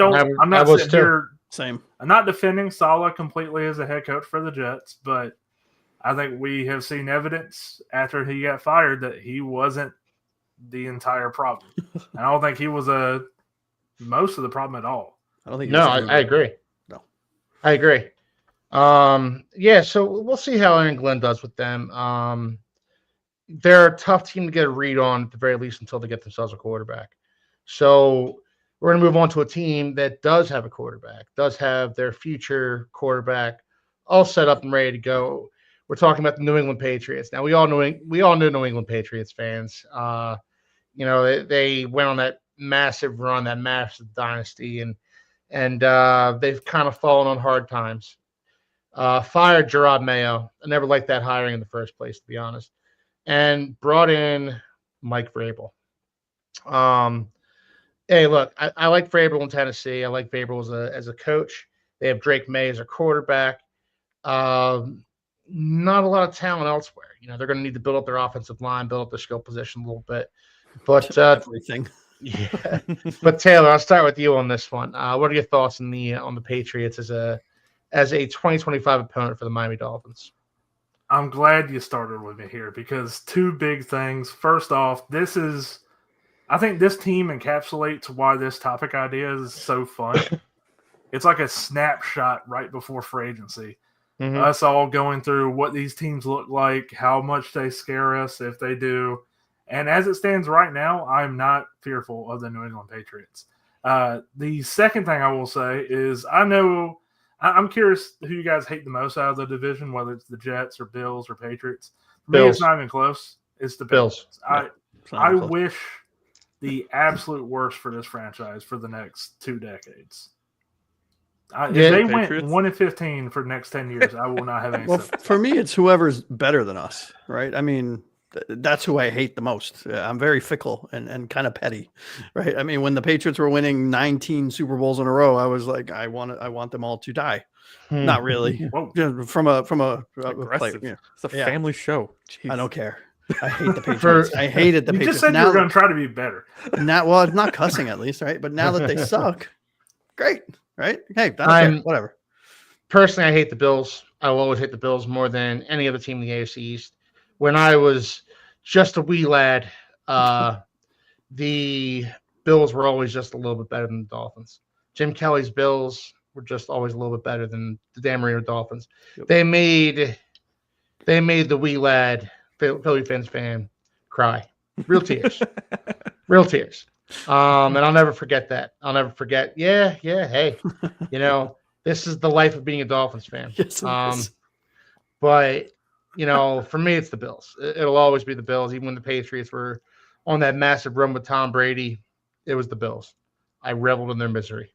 S2: not sitting here.
S3: Same.
S2: I'm not defending Saleh completely as a head coach for the Jets, but I think we have seen evidence after he got fired that he wasn't the entire problem. I don't think he was most of the problem at all.
S3: I don't think.
S1: No, I agree.
S3: No,
S1: I agree. Yeah, so we'll see how Aaron Glenn does with them. They're a tough team to get a read on at the very least until they get themselves a quarterback. So we're going to move on to a team that does have a quarterback, does have their future quarterback all set up and ready to go. We're talking about the New England Patriots. Now we all know New England Patriots fans. They went on that massive run, that massive dynasty, and they've kind of fallen on hard times. Fired Gerard Mayo. I never liked that hiring in the first place, to be honest, and brought in Mike Vrabel. Hey, look, I like Vrabel in Tennessee. I like Vrabel as a coach. They have Drake May as a quarterback. Not a lot of talent elsewhere. They're going to need to build up their offensive line, build up their skill position a little bit. But
S3: everything.
S1: Yeah. But Taylor, I'll start with you on this one. What are your thoughts on the Patriots as a 2025 opponent for the Miami Dolphins?
S2: I'm glad you started with me here because two big things. First off, I think this team encapsulates why this topic idea is so fun. It's like a snapshot right before free agency. Mm-hmm. Us all going through what these teams look like, how much they scare us if they do. And as it stands right now, I'm not fearful of the New England Patriots. The second thing I will say is I'm curious who you guys hate the most out of the division, whether it's the Jets or Bills or Patriots. For me, it's not even close. It's the Bills. I wish the absolute worst for this franchise for the next 2 decades. If they went 1-15 for the next 10 years, I will not have any.
S3: Well, for me, it's whoever's better than us, right? I mean, that's who I hate the most. I'm very fickle and kind of petty, right? I mean, when the Patriots were winning 19 Super Bowls in a row, I was like, I want them all to die. Not really. From a
S4: aggressive.
S3: Player,
S4: it's a family show. Jeez.
S3: I don't care. I hate the Patriots. I hated the Patriots.
S2: You just said you were going to try to be better.
S3: Well, it's not cussing at least, right? But now that they suck, great, right? Hey, whatever.
S1: Personally, I hate the Bills. I will always hate the Bills more than any other team in the AFC East. When I was just a wee lad, the Bills were always just a little bit better than the Dolphins. Jim Kelly's Bills were just always a little bit better than the Dan Marino Dolphins.
S3: Yep.
S1: They made the wee lad Philly Phins fan cry. Real tears. Real tears. And I'll never forget that. I'll never forget. Yeah. Hey, this is the life of being a Dolphins fan.
S3: Yes, it is.
S1: But for me, it's the Bills. It'll always be the Bills. Even when the Patriots were on that massive run with Tom Brady, it was the Bills. I reveled in their misery.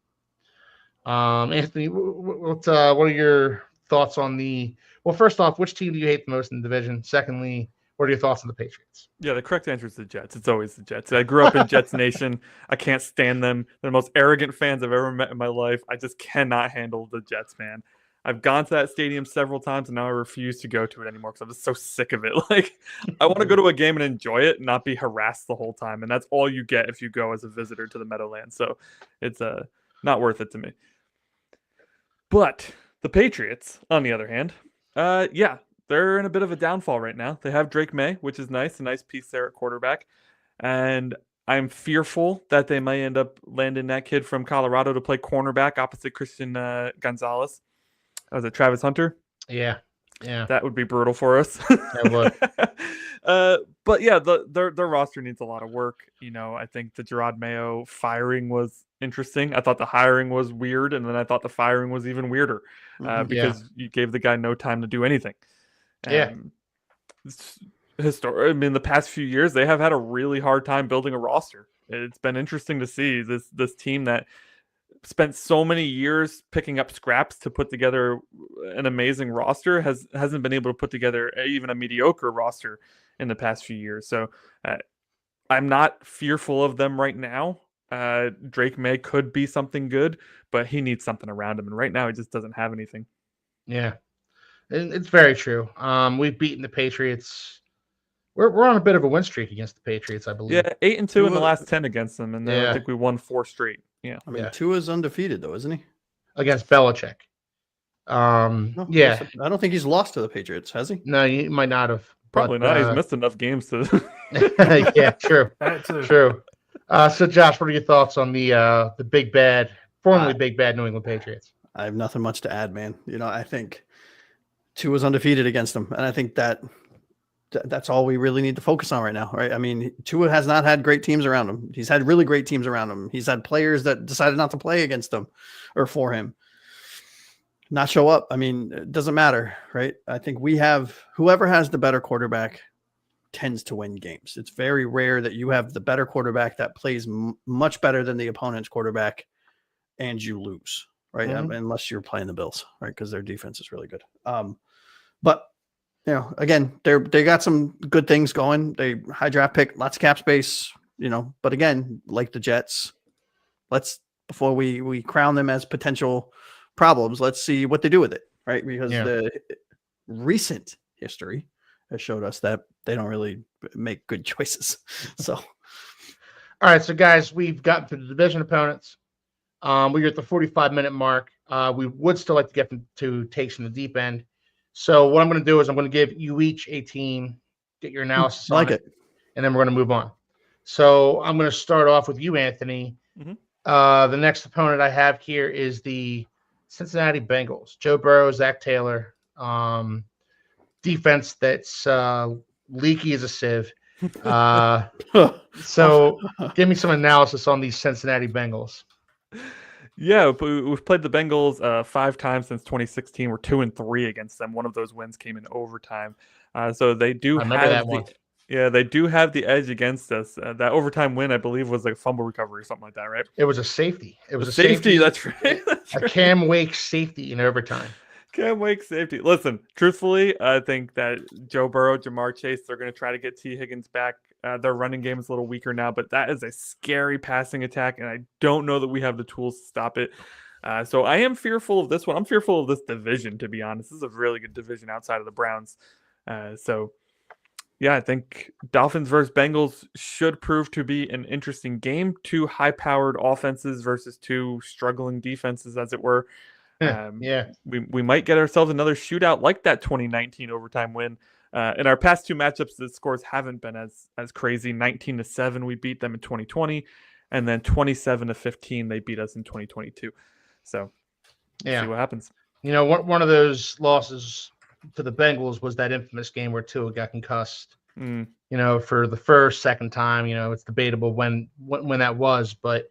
S1: Anthony, what are your thoughts on the? Well, first off, which team do you hate the most in the division? Secondly, what are your thoughts on the Patriots?
S4: Yeah, the correct answer is the Jets. It's always the Jets. I grew up in Jets Nation. I can't stand them. They're the most arrogant fans I've ever met in my life. I just cannot handle the Jets, man. I've gone to that stadium several times, and now I refuse to go to it anymore because I'm just so sick of it. Like, I want to go to a game and enjoy it, and not be harassed the whole time. And that's all you get if you go as a visitor to the Meadowlands. So it's not worth it to me. But the Patriots, on the other hand, they're in a bit of a downfall right now. They have Drake May, which is nice, a nice piece there at quarterback. And I'm fearful that they might end up landing that kid from Colorado to play cornerback opposite Christian Gonzalez. Was it Travis Hunter?
S1: Yeah.
S4: That would be brutal for us.
S1: That would.
S4: But yeah, their roster needs a lot of work. I think the Gerard Mayo firing was interesting. I thought the hiring was weird, and then I thought the firing was even weirder because you gave the guy no time to do anything. The past few years, they have had a really hard time building a roster. It's been interesting to see this team that spent so many years picking up scraps to put together an amazing roster hasn't been able to put together even a mediocre roster in the past few years. So I'm not fearful of them right now. Drake May could be something good, but he needs something around him. And right now he just doesn't have anything.
S1: Yeah, it's very true. We've beaten the Patriots. We're on a bit of a win streak against the Patriots, I believe.
S4: Yeah, 8-2 in the last 10 against them. And then I think we won 4 straight. Yeah.
S3: I mean, Tua's undefeated though, isn't he?
S1: Against Belichick.
S3: No,
S1: yeah.
S3: I don't think he's lost to the Patriots, has he?
S1: No, he might not have.
S4: Probably not. He's missed enough games to.
S1: Yeah, true.
S2: That too.
S1: True. So, Josh, what are your thoughts on the big bad, formerly big bad New England Patriots?
S3: I have nothing much to add, man. I think Tua's undefeated against them, and I think that's all we really need to focus on right now, right? I mean, Tua has not had great teams around him. He's had really great teams around him. He's had players that decided not to play against him or for him, not show up. I mean, it doesn't matter, right? I think whoever has the better quarterback tends to win games. It's very rare that you have the better quarterback that plays much better than the opponent's quarterback and you lose, right? Unless you're playing the Bills, right? Because their defense is really good. But again, they got some good things going. They high draft pick, lots of cap space, but again, like the Jets, before we crown them as potential problems, let's see what they do with it, right? Because the recent history has showed us that they don't really make good choices. So,
S1: all right. So guys, we've gotten to the division opponents. We're at the 45-minute mark. We would still like to get to takes from the deep end. So what I'm going to do is I'm going to give you each a team, get your analysis on it, and then we're going to move on. So I'm going to start off with you, Anthony.
S4: Mm-hmm.
S1: The next opponent I have here is the Cincinnati Bengals. Joe Burrow, Zach Taylor, defense that's leaky as a sieve. So give me some analysis on these Cincinnati Bengals.
S4: Yeah, we've played the Bengals 5 times since 2016. We're 2-3 against them. One of those wins came in overtime. So they do have
S1: that one.
S4: They do have the edge against us. That overtime win, I believe, was like a fumble recovery or something like that, right?
S1: It was a safety. It was a
S4: safety. That's right.
S1: A Cam Wake safety in overtime.
S4: Cam Wake safety. Listen, truthfully, I think that Joe Burrow, Jamar Chase, they're going to try to get T. Higgins back. Their running game is a little weaker now, but that is a scary passing attack, and I don't know that we have the tools to stop it. So I am fearful of this one. I'm fearful of this division, to be honest. This is a really good division outside of the Browns. I think Dolphins versus Bengals should prove to be an interesting game. 2 high-powered offenses versus 2 struggling defenses, as it were. We might get ourselves another shootout like that 2019 overtime win. In our past 2 matchups, the scores haven't been as crazy. 19-7, we beat them in 2020. and then 27-15 they beat us in 2022. So
S1: Yeah.
S4: see what happens.
S1: You know, one of those losses to the Bengals was that infamous game where Tua got concussed.
S4: Mm.
S1: You know, for the first, second time. You know, it's debatable when that was, but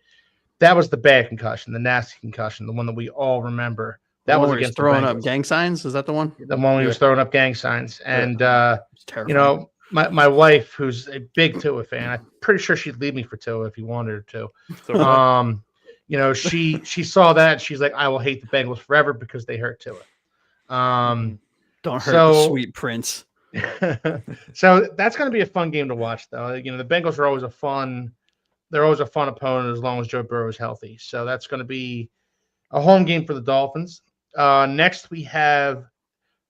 S1: that was the bad concussion, the nasty concussion, the one that we all remember. That was
S3: where he's
S1: against the
S3: throwing up
S1: Bengals.
S3: gang signs. Is that the one?
S1: The one he was throwing up gang signs. And,
S3: It's
S1: you
S3: terrifying.
S1: know, my wife, who's a big Tua fan, I'm pretty sure she'd leave me for Tua if he wanted her to.
S4: So
S1: You know, she saw that. And she's like, I will hate the Bengals forever because they hurt Tua.
S3: Don't hurt the sweet prince.
S1: So that's going to be a fun game to watch, though. You know, the Bengals are always a fun opponent as long as Joe Burrow is healthy. So that's going to be a home game for the Dolphins. Next, we have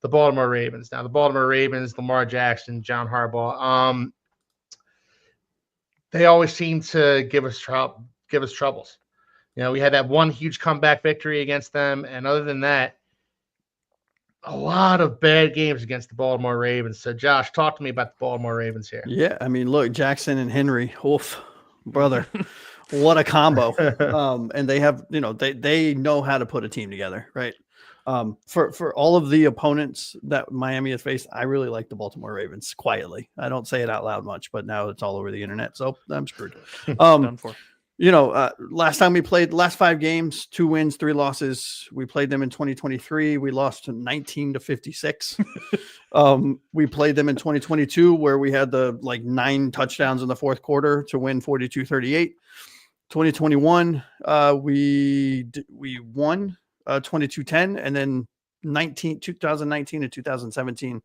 S1: the Baltimore Ravens. Now, the Baltimore Ravens, Lamar Jackson, John Harbaugh. They always seem to give us troubles. You know, we had that one huge comeback victory against them, and other than that, a lot of bad games against the Baltimore Ravens. So, Josh, talk to me about the Baltimore Ravens here.
S3: Yeah, I mean, look, Jackson and Henry, oof, brother, what a combo. And they have, you know, they know how to put a team together, right? For all of the opponents that Miami has faced, I really like the Baltimore Ravens quietly. I don't say it out loud much, but now it's all over the internet, so I'm screwed.
S4: Done for.
S3: You know, last time we played, last 5 games, 2 wins, 3 losses. We played them in 2023. We lost to 19-56. We played them in 2022 where we had the 9 touchdowns in the fourth quarter to win 42-38. 2021, we won 22-10, and then 2019 and 2017.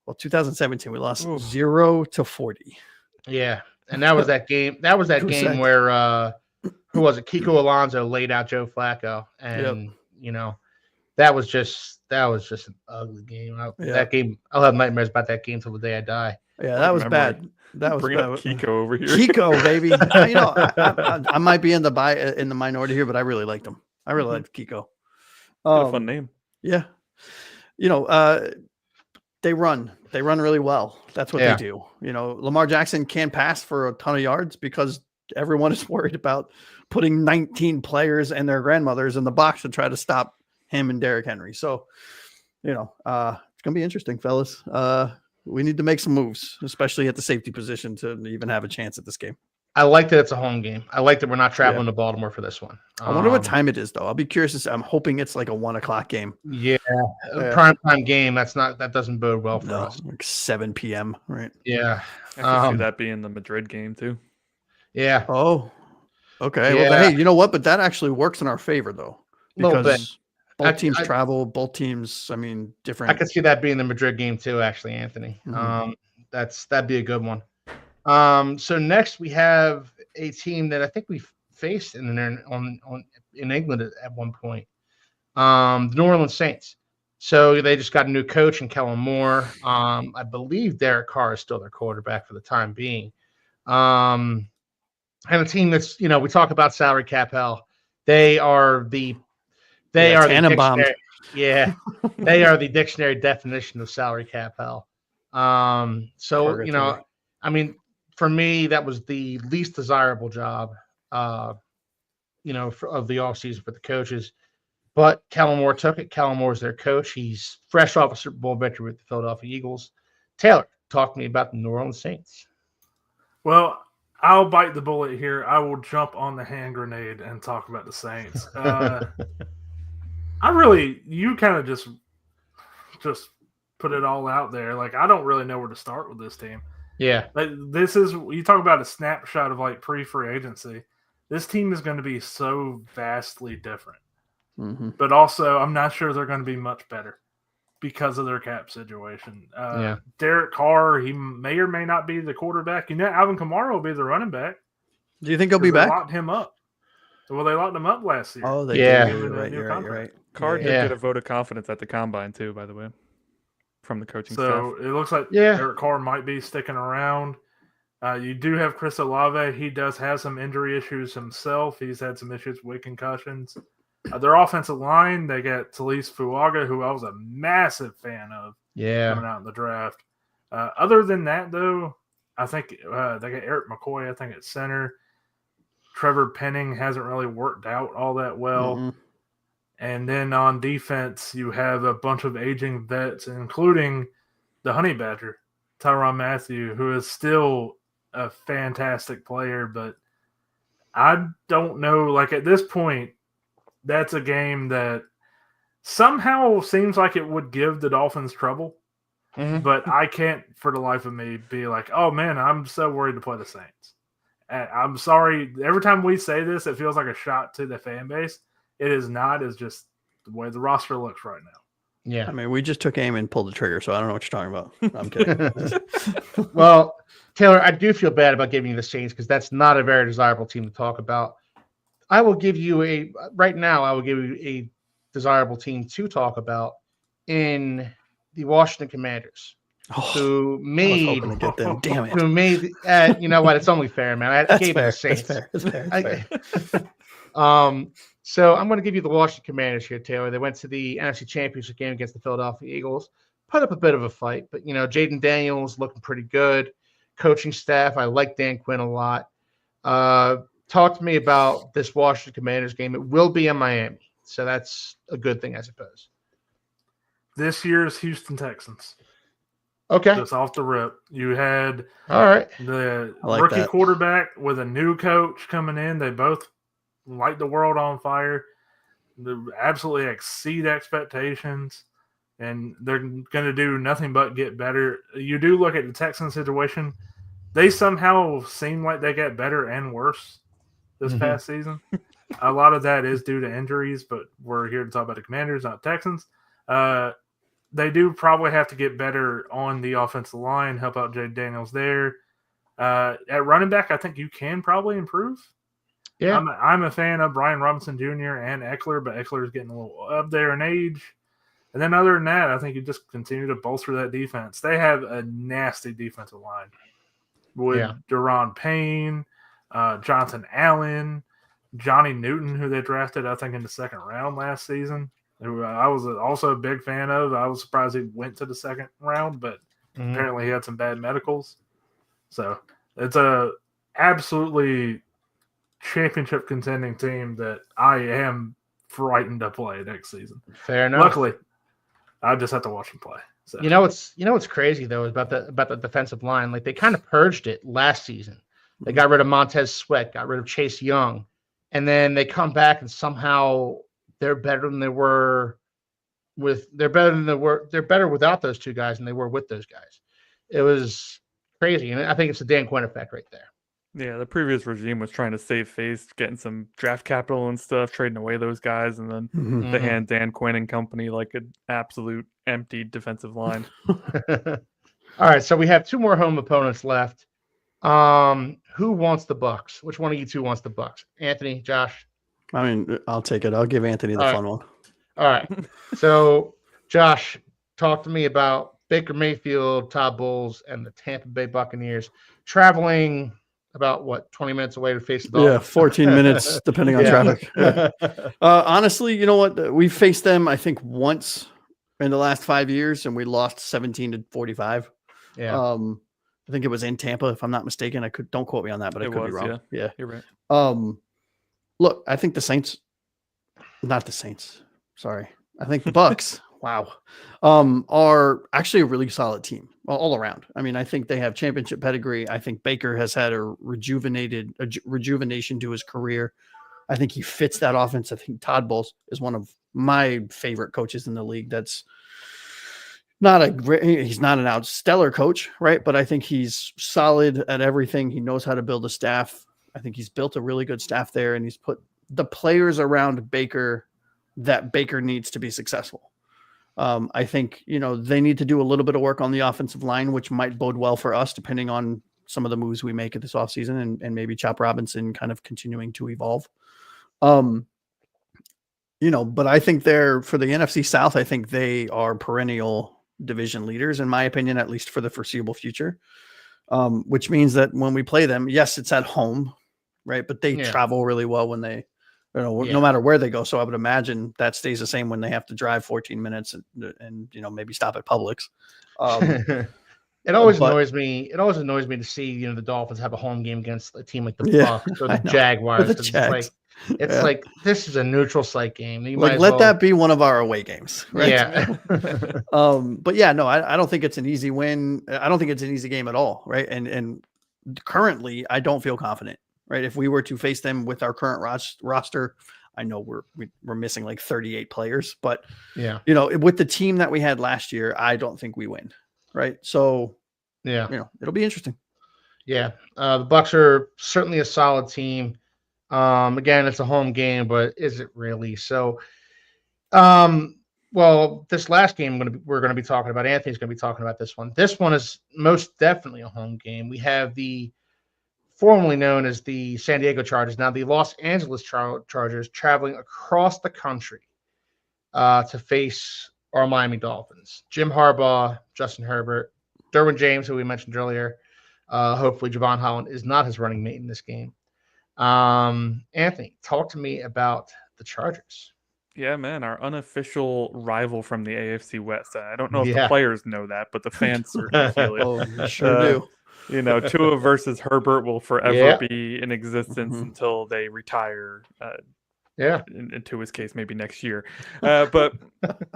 S3: Well, 2017 we lost 0-40.
S1: Yeah. And that was that game. That was that game where who was it? Kiko Alonso laid out Joe Flacco, and you know that was just an ugly game. That game, I'll have nightmares about that game till the day I die.
S3: Yeah, that was bad. That was
S4: bringing up Kiko over here.
S3: Kiko, baby. You know, I might be in the minority here, but I really liked him. I really liked Kiko.
S4: A fun name.
S3: Yeah. You know, they run really well. That's what they do. You know, Lamar Jackson can't pass for a ton of yards because everyone is worried about putting 19 players and their grandmothers in the box to try to stop him and Derrick Henry. So, you know, it's going to be interesting, fellas. We need to make some moves, especially at the safety position to even have a chance at this game.
S1: I like that it's a home game. I like that we're not traveling to Baltimore for this one.
S3: I wonder what time it is, though. I'll be curious. I'm hoping it's like a 1:00 game.
S1: Yeah, prime time game. That doesn't bode well for us.
S3: Like 7 p.m. Right?
S1: Yeah,
S4: I can see that being the Madrid game too.
S1: Yeah.
S3: Oh, okay.
S1: Yeah.
S3: Well, hey, you know what? But that actually works in our favor, though,
S1: because
S3: both teams travel. Both teams, I mean, different.
S1: I could see that being the Madrid game too, actually, Anthony.
S3: Mm-hmm.
S1: That'd be a good one. So next we have a team that I think we faced in England at one point. The New Orleans Saints. So they just got a new coach in Kellen Moore. I believe Derek Carr is still their quarterback for the time being. And a team that's, you know, we talk about salary cap hell. They are the dictionary. Yeah, they are the dictionary definition of salary cap hell. So, you know, I mean, for me, that was the least desirable job, you know, of the offseason for the coaches. But Kellen Moore took it. Kellen Moore's their coach. He's fresh off a Super Bowl victory with the Philadelphia Eagles. Taylor, talk to me about the New Orleans Saints.
S2: Well, I'll bite the bullet here. I will jump on the hand grenade and talk about the Saints. You kind of just put it all out there. Like, I don't really know where to start with this team.
S1: Yeah.
S2: Like, this is, you talk about a snapshot of like pre-free agency. This team is going to be so vastly different.
S3: Mm-hmm.
S2: But also, I'm not sure they're going to be much better because of their cap situation. Derek Carr, he may or may not be the quarterback. You know, Alvin Kamara will be the running back.
S3: Do you think he'll be back?
S2: They locked him up. Well, they locked him up last year.
S3: Oh, they
S1: did.
S3: You're right.
S4: Carr did get a vote of confidence at the combine too, by the way, from the coaching staff.
S2: So it looks like Derek Carr might be sticking around. You do have Chris Olave. He does have some injury issues himself. He's had some issues with concussions. Their offensive line, they got Talise Fuaga, who I was a massive fan of coming out in the draft. Other than that, though, I think they got Eric McCoy, I think, at center. Trevor Penning hasn't really worked out all that well.
S3: Mm-mm.
S2: And then on defense, you have a bunch of aging vets, including the Honey Badger, Tyrann Mathieu, who is still a fantastic player. But I don't know, like at this point, that's a game that somehow seems like it would give the Dolphins trouble.
S1: Mhm.
S2: But I can't for the life of me be like, oh man, I'm so worried to play the Saints. I'm sorry. Every time we say this, it feels like a shot to the fan base. It is not. It's just the way the roster looks right now.
S1: Yeah.
S3: I mean, we just took aim and pulled the trigger, so I don't know what you're talking about. I'm kidding.
S1: Well, Taylor, I do feel bad about giving you the Saints because that's not a very desirable team to talk about. I will give you right now a desirable team to talk about in the Washington Commanders, who
S3: I was
S1: made
S3: hoping to get them. Damn it.
S1: who made you know what? It's only fair, man. I
S3: That's
S1: gave
S3: fair.
S1: it the Saints.
S3: That's fair. That's fair.
S1: So I'm going to give you the Washington Commanders here, Taylor. They went to the NFC Championship game against the Philadelphia Eagles, put up a bit of a fight, but Jaden Daniels looking pretty good. Coaching staff, I like Dan Quinn a lot. Talk to me about this Washington Commanders game. It will be in Miami, so that's a good thing, I suppose.
S2: This year's Houston Texans.
S1: Okay.
S2: Just off the rip. You had
S1: All right.
S2: the
S3: like
S2: rookie
S3: that.
S2: quarterback with a new coach coming in. They both light the world on fire. They absolutely exceed expectations, and they're going to do nothing but get better. You do look at the Texans situation. They somehow seem like they get better and worse this past season. A lot of that is due to injuries, but we're here to talk about the Commanders, not Texans. They do probably have to get better on the offensive line, help out Jay Daniels there. At running back, I think you can probably improve.
S1: Yeah.
S2: I'm a fan of Brian Robinson Jr. and Eckler, but Eckler is getting a little up there in age. And then other than that, I think you just continue to bolster that defense. They have a nasty defensive line with Deron Payne, Jonathan Allen, Johnny Newton, who they drafted, I think, in the second round last season, who I was also a big fan of. I was surprised he went to the second round, but apparently he had some bad medicals. So it's a absolutely championship contending team that I am frightened to play next season.
S1: Fair enough.
S2: Luckily, I just have to watch them play. So.
S1: What's crazy though is about the defensive line. Like they kind of purged it last season. They got rid of Montez Sweat, got rid of Chase Young, and then they come back and somehow they're better than they were they're better without those two guys than they were with those guys. It was crazy, and I think it's the Dan Quinn effect right there.
S4: Yeah, the previous regime was trying to save face, getting some draft capital and stuff, trading away those guys, and then they hand Dan Quinn and company like an absolute empty defensive line.
S1: All right, so we have two more home opponents left. Who wants the Bucks? Which one of you two wants the Bucks? Anthony, Josh?
S3: I mean, I'll take it. I'll give Anthony the fun one.
S1: All right. So, Josh, talk to me about Baker Mayfield, Todd Bowles, and the Tampa Bay Buccaneers traveling about 20 minutes away to face the Dolphins?
S3: Yeah, 14 minutes depending on traffic. Yeah. Honestly, you know what? We faced them, I think, once in the last 5 years, and we lost 17-45.
S1: Yeah.
S3: I think it was in Tampa, if I'm not mistaken. Don't quote me on that, but I could be wrong. Yeah,
S4: you're right.
S3: Look, I think not the Saints. Sorry. I think the Bucks, wow, are actually a really solid team all around. I mean, I think they have championship pedigree. I think Baker has had a rejuvenation to his career. I think he fits that offense. I think Todd Bowles is one of my favorite coaches in the league. That's he's not an stellar coach, right? But I think he's solid at everything. He knows how to build a staff. I think he's built a really good staff there, and he's put the players around Baker that Baker needs to be successful. I think, they need to do a little bit of work on the offensive line, which might bode well for us, depending on some of the moves we make at this offseason and maybe Chop Robinson kind of continuing to evolve. But I think for the NFC South, I think they are perennial division leaders, in my opinion, at least for the foreseeable future. Which means that when we play them, yes, it's at home, right? But they travel really well when they, no matter where they go. So I would imagine that stays the same when they have to drive 14 minutes and maybe stop at Publix.
S1: It always
S3: But-
S1: annoys me. It always annoys me to see the Dolphins have a home game against a team like the
S3: Yeah,
S1: Bucks or
S3: I
S1: the
S3: know.
S1: Jaguars.
S3: The
S1: 'Cause
S3: Jags.
S1: it's
S3: Yeah.
S1: like this is a neutral site game. You
S3: Like
S1: might as
S3: let
S1: well.
S3: that be one of our away games, right?
S1: Yeah.
S3: But yeah, no, I don't think it's an easy win. I don't think it's an easy game at all, right? And currently, I don't feel confident, right? If we were to face them with our current roster, I know we're missing like 38 players, but
S1: Yeah.
S3: with the team that we had last year, I don't think we win, right? So
S1: Yeah.
S3: it'll be interesting.
S1: Yeah. The Bucks are certainly a solid team. Again, it's a home game, but is it really? So, well, this last game we're going to be talking about. Anthony's going to be talking about this one. This one is most definitely a home game. We have the formerly known as the San Diego Chargers, now the Los Angeles Chargers, traveling across the country to face our Miami Dolphins. Jim Harbaugh, Justin Herbert, Derwin James, who we mentioned earlier. Hopefully, Javon Holland is not his running mate in this game. Anthony, talk to me about the Chargers.
S4: Yeah, man, our unofficial rival from the AFC West. I don't know if
S1: Yeah.
S4: the players know that, but the fans certainly feel it.
S3: Oh, you sure do.
S4: Tua versus Herbert will forever
S1: Yeah.
S4: be in existence
S3: Mhm.
S4: until they retire.
S1: Yeah.
S4: In Tua's case, maybe next year. But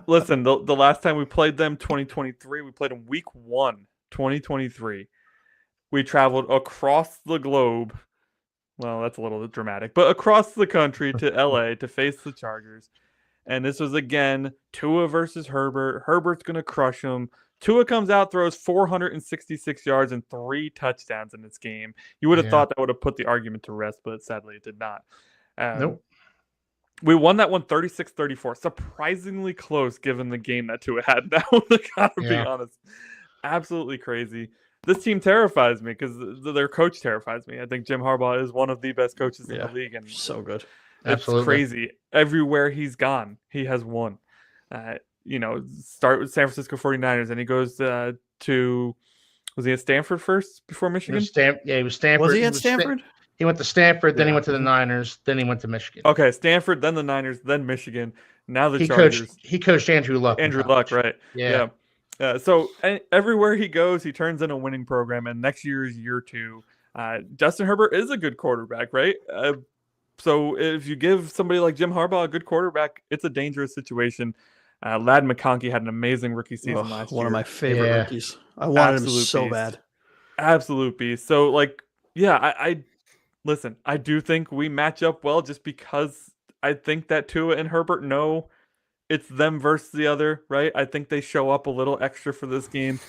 S4: listen, the last time we played them, 2023, we played them week 1, 2023. We traveled across the globe. Well, that's a little dramatic, but across the country to LA to face the Chargers. And this was again Tua versus Herbert. Herbert's going to crush him. Tua comes out, throws 466 yards and 3 touchdowns in this game. You would have thought that would have put the argument to rest, but sadly it did not.
S1: Nope.
S4: We won that one 36-34. Surprisingly close given the game that Tua had. That one, I gotta be honest. Absolutely crazy. This team terrifies me because their coach terrifies me. I think Jim Harbaugh is one of the best coaches in the league. And
S3: So good.
S4: it's crazy. Everywhere he's gone, he has won. Start with San Francisco 49ers, and he goes to, was he at Stanford first before Michigan?
S1: He was Stanford.
S3: Was he at Stanford?
S1: He went to Stanford, then he went to the Niners, then he went to Michigan.
S4: Okay, Stanford, then the Niners, then Michigan. Now the
S1: he
S4: Chargers.
S1: He coached Andrew Luck.
S4: Andrew Luck, right?
S1: Yeah.
S4: So everywhere he goes, he turns in a winning program, and next year is year 2. Justin Herbert is a good quarterback, right? So if you give somebody like Jim Harbaugh a good quarterback, it's a dangerous situation. Lad McConkey had an amazing rookie season last year.
S3: One of my favorite rookies. I wanted him so bad.
S4: Absolute beast. So, I listen, I do think we match up well just because I think that Tua and Herbert know it's them versus the other, right? I think they show up a little extra for this game.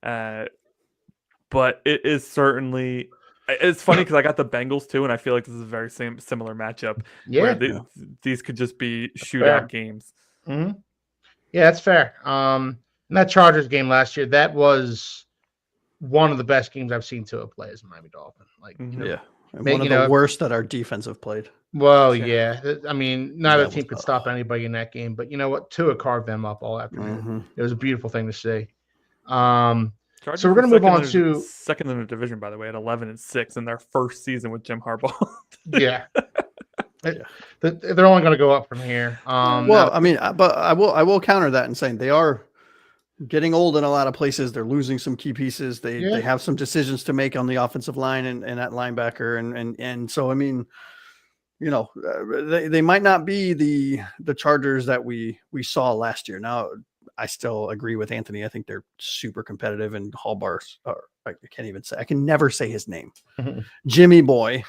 S4: But it is certainly... It's funny because I got the Bengals too, and I feel like this is a very similar matchup.
S1: Yeah.
S4: Where these could just be shootout games.
S1: Mm-hmm. Yeah, that's fair. In that Chargers game last year, that was one of the best games I've seen Tua play as a Miami Dolphin.
S3: And one of the worst that our defense have played.
S1: Well, yeah. I mean, neither team could stop anybody in that game, but you know what? Tua carved them up all afternoon.
S3: Mm-hmm.
S1: It was a beautiful thing to see.
S4: Chargers
S1: so we're going to move on to
S4: second in the division, by the way, at 11-6 in their first season with Jim Harbaugh.
S1: Yeah. They're only going to go up from here.
S3: But I will counter that in saying they are getting old in a lot of places. They're losing some key pieces. They have some decisions to make on the offensive line and at linebacker. And so, I mean, they might not be the Chargers that we saw last year. Now, I still agree with Anthony. I think they're super competitive, and Hallbar's, I can't even say, I can never say his name. Jimmy Boy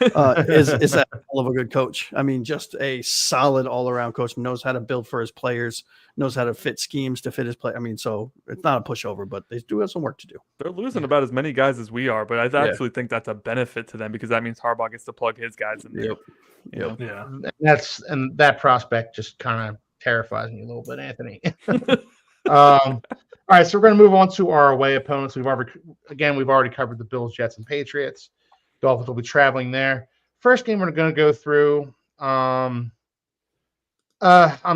S3: is a hell of a good coach. I mean, just a solid all around coach, knows how to build for his players, knows how to fit schemes to fit his play. I mean, so it's not a pushover, but they do have some work to do.
S4: They're losing about as many guys as we are, but I actually think that's a benefit to them because that means Harbaugh gets to plug his guys in there.
S3: Yep.
S1: Yeah. And that prospect just kind of terrifies me a little bit, Anthony. All right, so we're going to move on to our away opponents. We've already covered the Bills, Jets, and Patriots. Dolphins will be traveling there. First game we're going to go through. I'm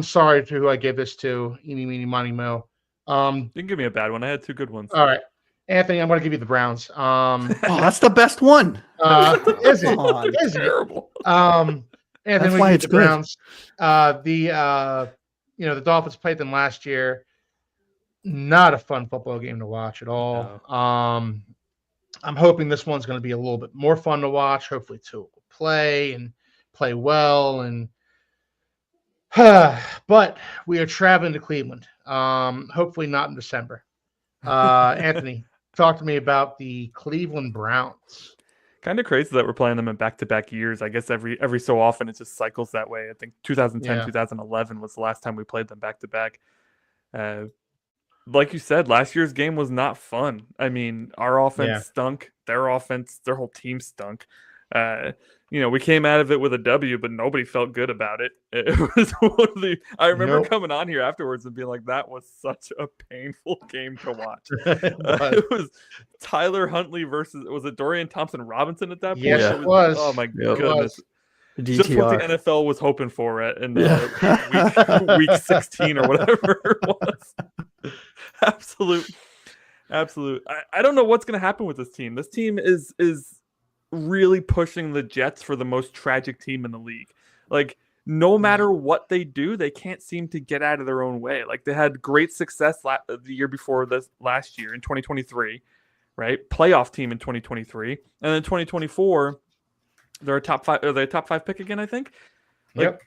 S1: sorry to who I gave this to. Eeny, meeny, miny, mo.
S4: You can give me a bad one. I had 2 good ones.
S1: All right, Anthony, I'm going to give you the Browns.
S3: That's the best one.
S1: Is it?
S3: Is
S4: terrible?
S1: Anthony,
S3: that's why it's
S1: the
S3: good.
S1: Browns. The Dolphins played them last year. not a fun football game to watch at all. I'm hoping this one's going to be a little bit more fun to watch. Hopefully, Tua will play and play well. And but we are traveling to Cleveland. Hopefully not in December. Anthony, talk to me about the Cleveland Browns.
S4: Kind of crazy that we're playing them in back-to-back years. I guess every so often it just cycles that way. I think 2010, 2011 was the last time we played them back-to-back. Like you said, last year's game was not fun. I mean, our offense stunk. Their whole team stunk. We came out of it with a W, but nobody felt good about it. It was one of the. I remember coming on here afterwards and being like, "That was such a painful game to watch." It was Tyler Huntley versus was it Dorian Thompson-Robinson at that point?
S1: Yes, it was.
S4: Oh my goodness!
S3: DTR.
S4: Just what the NFL was hoping for it in week 16 or whatever it was. Absolute. I don't know what's going to happen with this team. This team is really pushing the Jets for the most tragic team in the league. Like, no matter what they do, they can't seem to get out of their own way. Like, they had great success the year before this last year in 2023, right? Playoff team in 2023, and then 2024, they're a top five. Are they a top 5 pick again? I think. Like,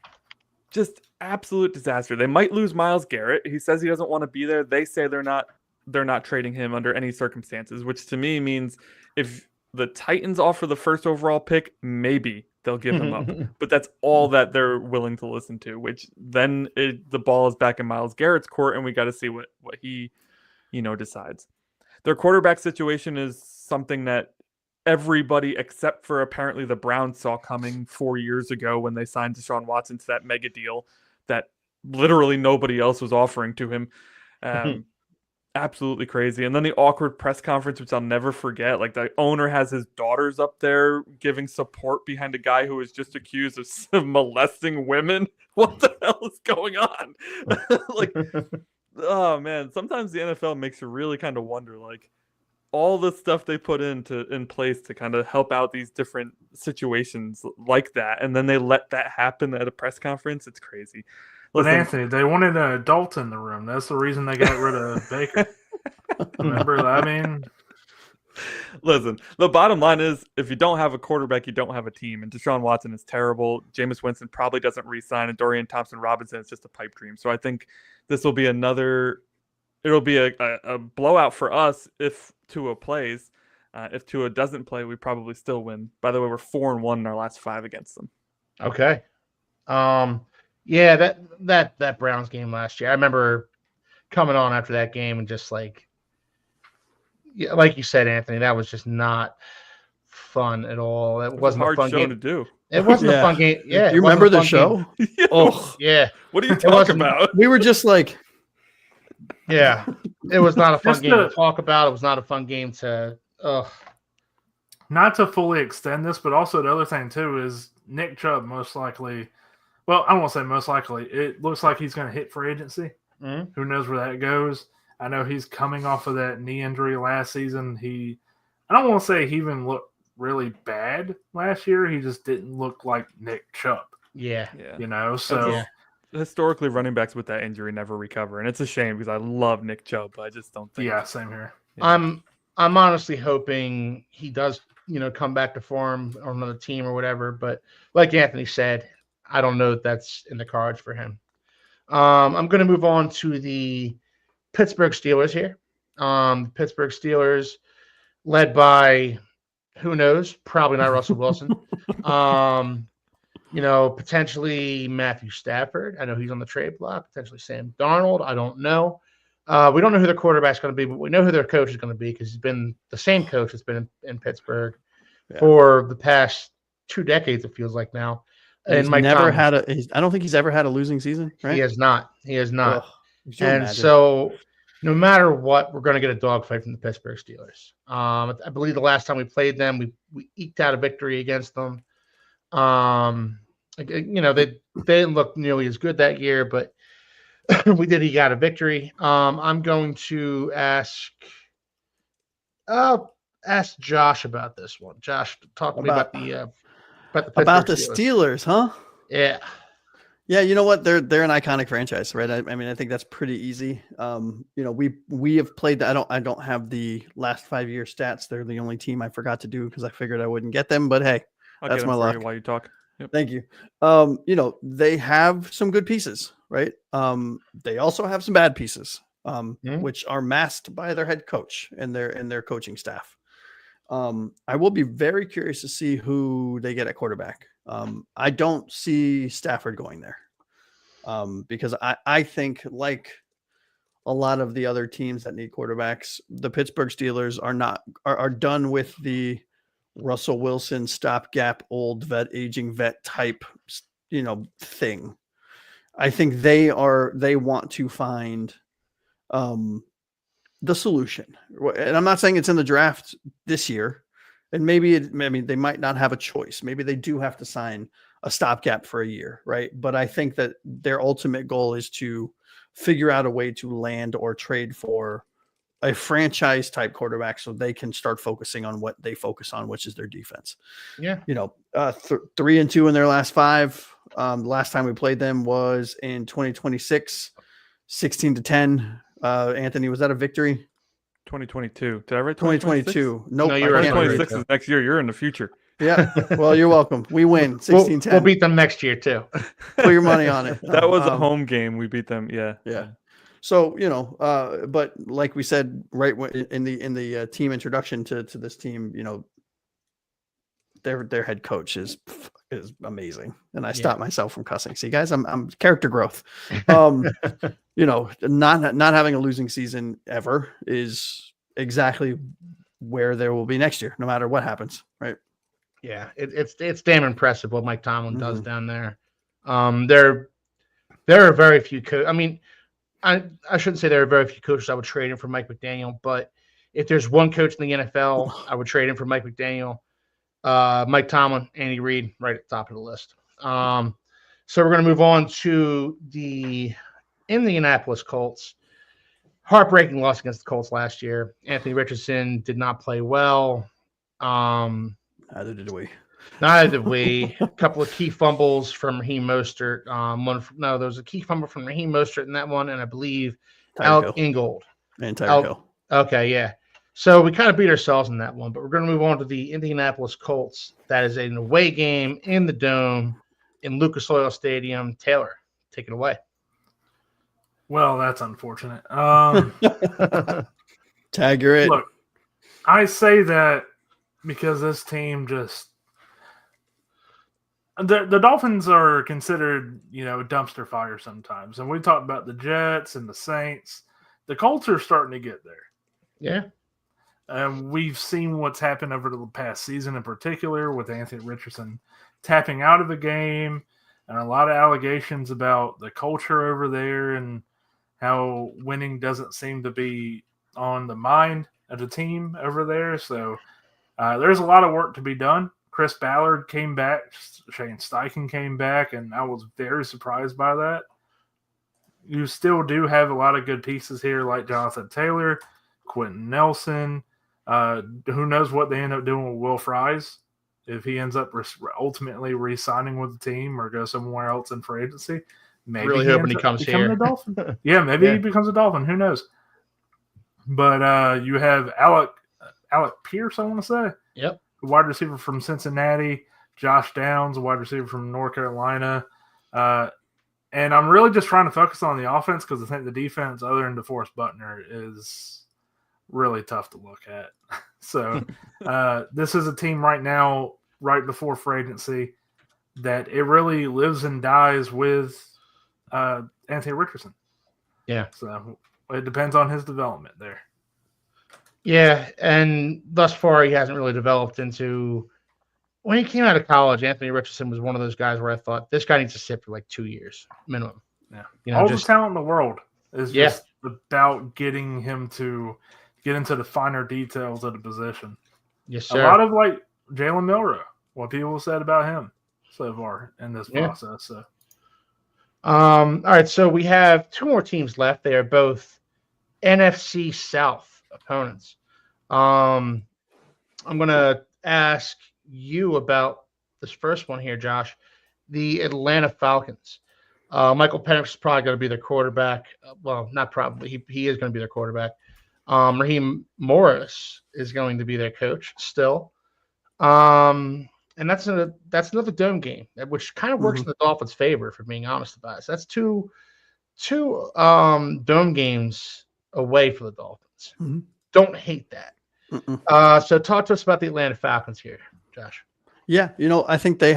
S4: just absolute disaster. They might lose Myles Garrett. He says he doesn't want to be there. They say they're not trading him under any circumstances, which to me means if the Titans offer the first overall pick, maybe they'll give him up. But that's all that they're willing to listen to, which then the ball is back in Myles Garrett's court, and we got to see what he, decides. Their quarterback situation is something that everybody except for apparently the Browns saw coming 4 years ago when they signed Deshaun Watson to that mega deal that literally nobody else was offering to him. Absolutely crazy. And then the awkward press conference, which I'll never forget. Like, the owner has his daughters up there giving support behind a guy who was just accused of molesting women. What the hell is going on? Like, oh man, sometimes the NFL makes you really kind of wonder, like, all the stuff they put in place to kind of help out these different situations like that, and then they let that happen at a press conference. It's crazy.
S2: But Anthony, they wanted an adult in the room. That's the reason they got rid of Baker. Remember? I mean,
S4: listen, the bottom line is if you don't have a quarterback, you don't have a team. And Deshaun Watson is terrible. Jameis Winston probably doesn't re-sign. And Dorian Thompson-Robinson is just a pipe dream. So I think this will be it'll be a blowout for us if Tua plays. If Tua doesn't play, we probably still win. By the way, we're 4-1 in our last 5 against them.
S1: Okay. Yeah, that Browns game last year, I remember coming on after that game and just like you said, Anthony, that was just not fun at all. It wasn't
S4: a hard
S1: a fun
S4: show
S1: game
S4: to do.
S1: It wasn't a fun game. Yeah,
S3: do you remember the show?
S1: Oh, yeah.
S4: What are you talking about?
S3: We were just like,
S1: yeah, it was not a fun game to talk about. It was not a fun game to.
S2: Not to fully extend this, but also the other thing too is Nick Chubb most likely. Well, I won't say most likely. It looks like he's going to hit free agency.
S1: Mm-hmm.
S2: Who knows where that goes? I know he's coming off of that knee injury last season. I don't want to say he even looked really bad last year. He just didn't look like Nick Chubb.
S1: Yeah.
S2: So
S4: historically, running backs with that injury never recover, and it's a shame because I love Nick Chubb, but I just don't think.
S2: Yeah, same here.
S1: Yeah. I'm honestly hoping he does, come back to form on another team or whatever. But like Anthony said, I don't know if that's in the cards for him. I'm going to move on to the Pittsburgh Steelers here. The Pittsburgh Steelers, led by, who knows, probably not Russell Wilson. Potentially Matthew Stafford. I know he's on the trade block. Potentially Sam Darnold. I don't know. We don't know who their quarterback's going to be, but we know who their coach is going to be because he's been the same coach that's been in Pittsburgh for the past 2 decades, it feels like now.
S3: And I don't think he's ever had a losing season, right?
S1: He has not. So no matter what, we're going to get a dogfight from the Pittsburgh Steelers. I believe the last time we played them, we eked out a victory against them. They didn't look nearly as good that year, but we did eke out a victory. I'm going to ask Josh about this one. Josh, talk to me about the
S3: Steelers, huh?
S1: Yeah.
S3: Yeah, you know what? They're an iconic franchise, right? I mean, I think that's pretty easy. We have played. I don't have the last 5-year stats. They're the only team I forgot to do because I figured I wouldn't get them. But hey,
S4: I'll
S3: that's
S4: get
S3: my
S4: them for
S3: luck.
S4: you while you talk. Yep.
S3: Thank you. They have some good pieces, right? They also have some bad pieces, which are masked by their head coach and their coaching staff. I will be very curious to see who they get at quarterback. I don't see Stafford going there because I think, like a lot of the other teams that need quarterbacks, the Pittsburgh Steelers are done with the Russell Wilson stopgap, aging vet type, thing. I think they want to find the solution. And I'm not saying it's in the draft this year. And maybe they might not have a choice. Maybe they do have to sign a stopgap for a year, right? But I think that their ultimate goal is to figure out a way to land or trade for a franchise type quarterback so they can start focusing on what they focus on, which is their defense.
S1: Yeah.
S3: 3-2 in their last 5. The last time we played them was in 2026, 16-10. Anthony, was that a victory?
S4: 2022. Did I write
S3: 2022? Nope.
S1: No, you're right.
S4: 2026 is next year. You're in the future.
S3: Yeah. Well, you're welcome. We win 16-10.
S1: We'll beat them next year too.
S3: Put your money on it.
S4: That was a home game. We beat them. Yeah.
S3: Yeah. So, but like we said, right in the team introduction to this team, their head coach is amazing. And I stopped myself from cussing. See, guys, I'm character growth. Not having a losing season ever is exactly where there will be next year, no matter what happens. Right.
S1: Yeah. It's damn impressive what Mike Tomlin does down there. There are very few I mean, I shouldn't say there are very few coaches I would trade in for Mike McDaniel, but if there's one coach in the NFL, I would trade in for Mike McDaniel. Mike Tomlin, Andy Reid, right at the top of the list. So we're going to move on to the Indianapolis Colts. Heartbreaking loss against the Colts last year. Anthony Richardson did not play well.
S3: Neither did we.
S1: A couple of key fumbles from Raheem Mostert. There was a key fumble from Raheem Mostert in that one, and I believe Alec Ingold.
S3: And Tyreek Hill.
S1: Okay, yeah. So we kind of beat ourselves in that one, but we're going to move on to the Indianapolis Colts. That is an away game in the Dome in Lucas Oil Stadium. Taylor, take it away.
S2: Well, that's unfortunate.
S3: Tag, you're it.
S2: Look, I say that because this team just the Dolphins are considered, a dumpster fire sometimes. And we talked about the Jets and the Saints. The Colts are starting to get there.
S1: Yeah.
S2: And we've seen what's happened over the past season in particular with Anthony Richardson tapping out of the game and a lot of allegations about the culture over there and how winning doesn't seem to be on the mind of the team over there. So there's a lot of work to be done. Chris Ballard came back. Shane Steichen came back, and I was very surprised by that. You still do have a lot of good pieces here like Jonathan Taylor, Quentin Nelson. Who knows what they end up doing with Will Fries if he ends up ultimately re-signing with the team or go somewhere else in free agency. Maybe
S1: really hoping he comes here.
S2: A Dolphin. Yeah, maybe he becomes a Dolphin. Who knows? But you have Alec Pierce, I want to say.
S1: Yep.
S2: Wide receiver from Cincinnati. Josh Downs, a wide receiver from North Carolina. And I'm really just trying to focus on the offense because I think the defense, other than DeForest Buckner, is really tough to look at. So this is a team right now, right before free agency, that it really lives and dies with Anthony Richardson.
S1: Yeah.
S2: So it depends on his development there.
S1: Yeah, and thus far he hasn't really developed into – when he came out of college, Anthony Richardson was one of those guys where I thought this guy needs to sit for like 2 years minimum.
S2: Yeah. All the talent in the world is just about getting him to get into the finer details of the position.
S1: Yes, sir.
S2: A lot of like Jalen Milroe, what people said about him so far in this process. So.
S1: All right, so we have 2 more teams left. They are both NFC South opponents. I'm going to ask you about this first one here, Josh. The Atlanta Falcons. Michael Penix is probably going to be their quarterback. Well, not probably. He is going to be their quarterback. Raheem Morris is going to be their coach still. And that's another dome game, which kind of works in the Dolphins' favor, for being honest about it. So that's two dome games away for the Dolphins.
S3: Mm-hmm.
S1: Don't hate that. So talk to us about the Atlanta Falcons here, Josh.
S3: Yeah, I think they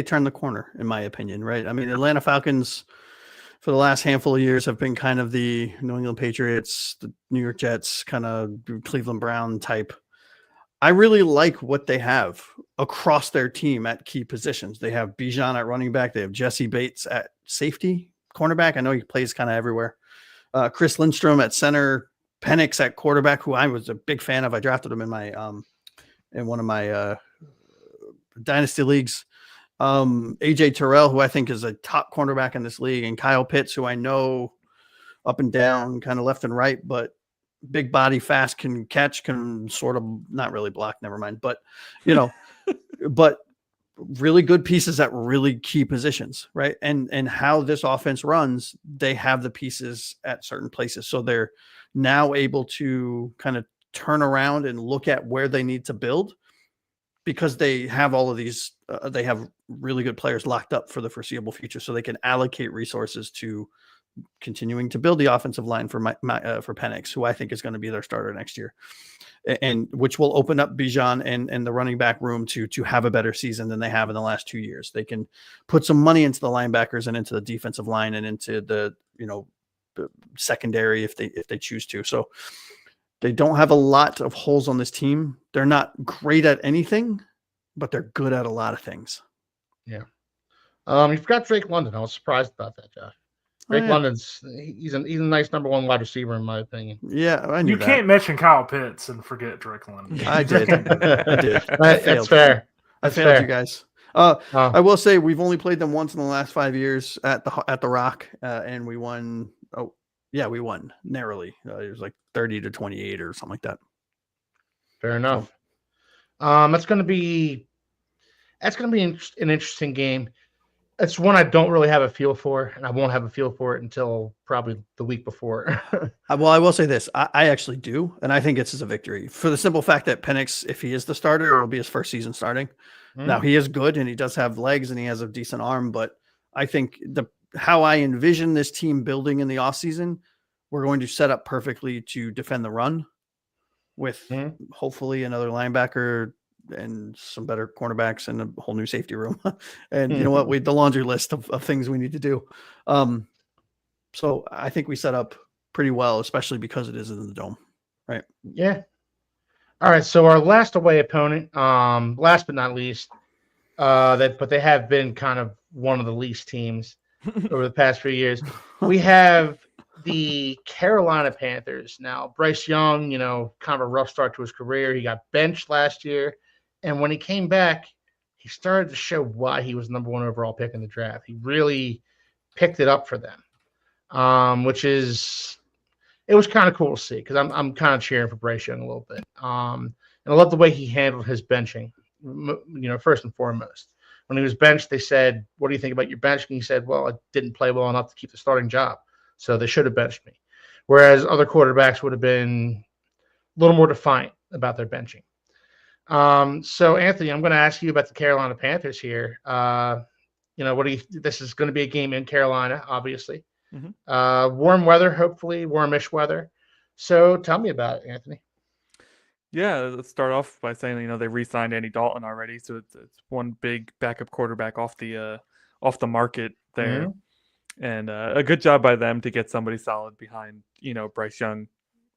S3: turned the corner, in my opinion, right? I mean, the Atlanta Falcons for the last handful of years have been kind of the New England Patriots, the New York Jets, kind of Cleveland Brown type. I really like what they have across their team at key positions. They have Bijan at running back. They have Jesse Bates at safety, cornerback. I know he plays kind of everywhere. Chris Lindstrom at center, Penix at quarterback, who I was a big fan of. I drafted him in my in one of my dynasty leagues. AJ Terrell, who I think is a top cornerback in this league, and Kyle Pitts, who I know up and down, kind of left and right, but big body, fast, can catch, can sort of not really block, never mind, but but really good pieces at really key positions, right? And how this offense runs, they have the pieces at certain places, so they're now able to kind of turn around and look at where they need to build, because they have all of these they have really good players locked up for the foreseeable future, so they can allocate resources to continuing to build the offensive line for Penix, who I think is going to be their starter next year, and which will open up Bijan and the running back room to have a better season than they have in the last 2 years. They can put some money into the linebackers and into the defensive line and into the secondary if they choose to. So they don't have a lot of holes on this team. They're not great at anything, but they're good at a lot of things.
S1: Yeah. You forgot Drake London. I was surprised about that, Josh. Drake London's he's a nice number one wide receiver, in my opinion.
S3: Yeah, I knew
S2: you can't mention Kyle Pitts and forget Drake London.
S3: I did. I did.
S1: That's fair.
S3: I failed you guys. I will say we've only played them once in the last 5 years at the Rock, and we won. Oh, yeah, we won narrowly. It was like 30-28 or something like that.
S1: Fair enough. That's going to be an interesting game. It's one I don't really have a feel for, and I won't have a feel for it until probably the week before.
S3: Well, I will say this. I actually do, and I think this is a victory for the simple fact that Penix, if he is the starter, it will be his first season starting. Now, he is good, and he does have legs, and he has a decent arm, but I think how I envision this team building in the offseason, we're going to set up perfectly to defend the run with hopefully another linebacker and some better cornerbacks and a whole new safety room. And you know what? The laundry list of things we need to do. So I think we set up pretty well, especially because it is in the dome. Right.
S1: Yeah. All right. So our last away opponent, last but not least, but they have been kind of one of the least teams over the past few years. We have the Carolina Panthers. Now, Bryce Young, kind of a rough start to his career. He got benched last year. And when he came back, he started to show why he was number one overall pick in the draft. He really picked it up for them, it was kind of cool to see, because I'm kind of cheering for Bryce Young a little bit. And I love the way he handled his benching, first and foremost. When he was benched, they said, "What do you think about your benching?" He said, "Well, I didn't play well enough to keep the starting job, so they should have benched me." Whereas other quarterbacks would have been a little more defiant about their benching. So Anthony, I'm going to ask you about the Carolina Panthers here. This is going to be a game in Carolina, obviously. Warm weather, hopefully warmish weather. So tell me about it, Anthony.
S4: Yeah, let's start off by saying, they re-signed Andy Dalton already. So it's one big backup quarterback off the market there. And a good job by them to get somebody solid behind, Bryce Young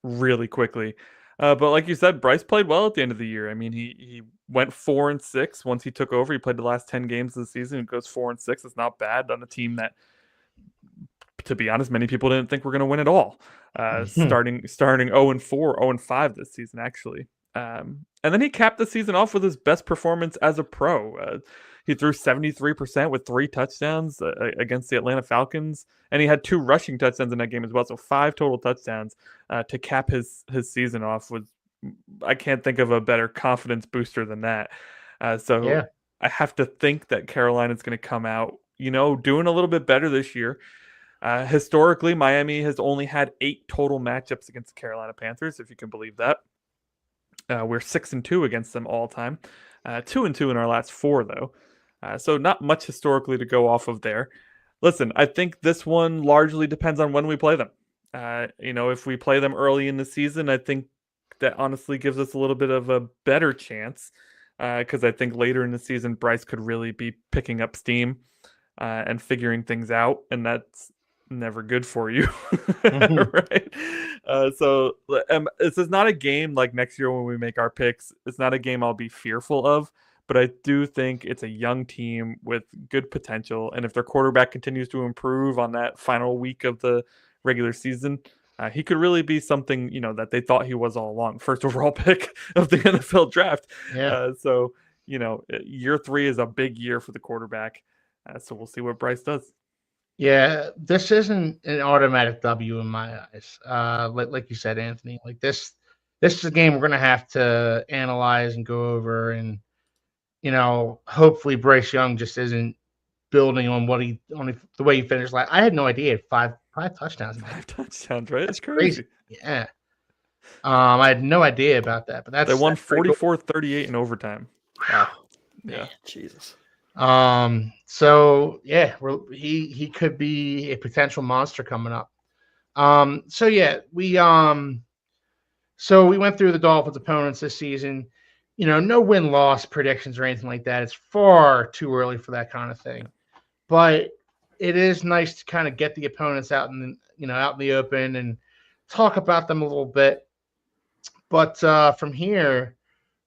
S4: really quickly. But like you said, Bryce played well at the end of the year. I mean, he went 4-6 once he took over. He played the last 10 games of the season and goes 4-6. It's not bad on a team that, to be honest, many people didn't think we're going to win at all. Starting 0-4, 0-5 this season, actually. And then he capped the season off with his best performance as a pro. He threw 73% with 3 touchdowns against the Atlanta Falcons, and he had 2 rushing touchdowns in that game as well. So 5 total touchdowns to cap his season off. I can't think of a better confidence booster than that. I have to think that Carolina's going to come out doing a little bit better this year. Historically, Miami has only had 8 total matchups against the Carolina Panthers, if you can believe that. We're 6-2 against them all time. 2-2 in our last 4, though. So not much historically to go off of there. Listen, I think this one largely depends on when we play them. If we play them early in the season, I think that honestly gives us a little bit of a better chance, because I think later in the season, Bryce could really be picking up steam and figuring things out, and that's never good for you, right? So this is not a game like next year when we make our picks. It's not a game I'll be fearful of, but I do think it's a young team with good potential, and if their quarterback continues to improve on that final week of the regular season, he could really be something that they thought he was all along. First overall pick of the NFL draft.
S1: Yeah.
S4: So year 3 is a big year for the quarterback. So we'll see what Bryce does.
S1: Yeah, this isn't an automatic W in my eyes. Like you said, Anthony, like this is a game we're going to have to analyze and go over, and hopefully Bryce Young just isn't building on the way he finished last. I had no idea he had five touchdowns.
S4: 5 touchdowns, right?
S1: That's
S4: It's crazy.
S1: Yeah. I had no idea about that, but
S4: They won
S1: that's pretty cool.
S4: 44-38 in overtime.
S3: Wow.
S4: Yeah.
S3: Man, Jesus.
S1: So yeah, he could be a potential monster coming up. So yeah, we went through the Dolphins' opponents this season. No win-loss predictions or anything like that. It's far too early for that kind of thing. But it is nice to kind of get the opponents out in the open and talk about them a little bit. But from here,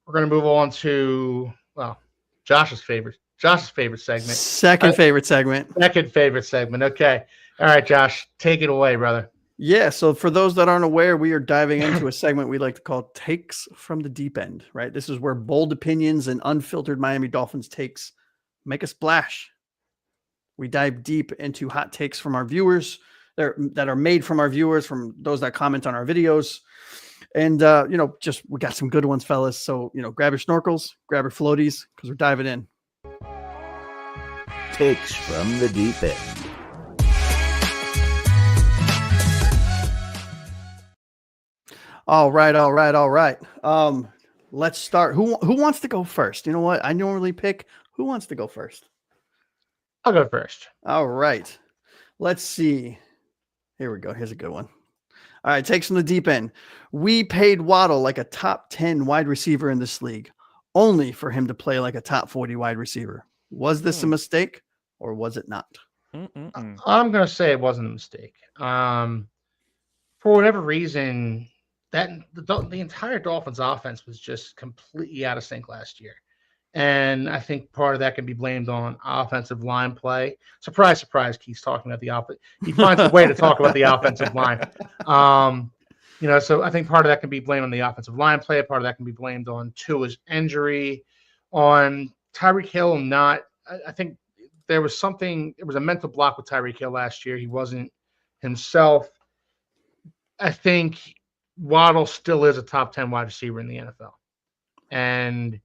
S1: we're going to move on to Josh's favorite segment.
S3: Second favorite segment.
S1: Okay. All right, Josh, take it away, brother.
S3: Yeah. So for those that aren't aware, we are diving into a segment we like to call Takes from the Deep End, right? This is where bold opinions and unfiltered Miami Dolphins takes make a splash. We dive deep into hot takes from our viewers that are made from our viewers, from those that comment on our videos. And, we got some good ones, fellas. So, grab your snorkels, grab your floaties, because we're diving in.
S5: Takes from the Deep End.
S3: All right. Let's start. Who wants to go first? You know what? I normally pick. Who wants to go first?
S1: I'll go first.
S3: All right. Let's see. Here we go. Here's a good one. All right. Takes from the deep end. We paid Waddle like a top 10 wide receiver in this league, only for him to play like a top 40 wide receiver. Was this a mistake or was it not?
S1: I'm going to say it wasn't a mistake. For whatever reason, the entire Dolphins offense was just completely out of sync last year. And I think part of that can be blamed on offensive line play. Surprise, surprise, Keith's talking about the offense. He finds a way to talk about the offensive line. So I think part of that can be blamed on the offensive line play. Part of that can be blamed on Tua's injury, on Tyreek Hill I think there was a mental block with Tyreek Hill last year. He wasn't himself. I think Waddle still is a top 10 wide receiver in the NFL. And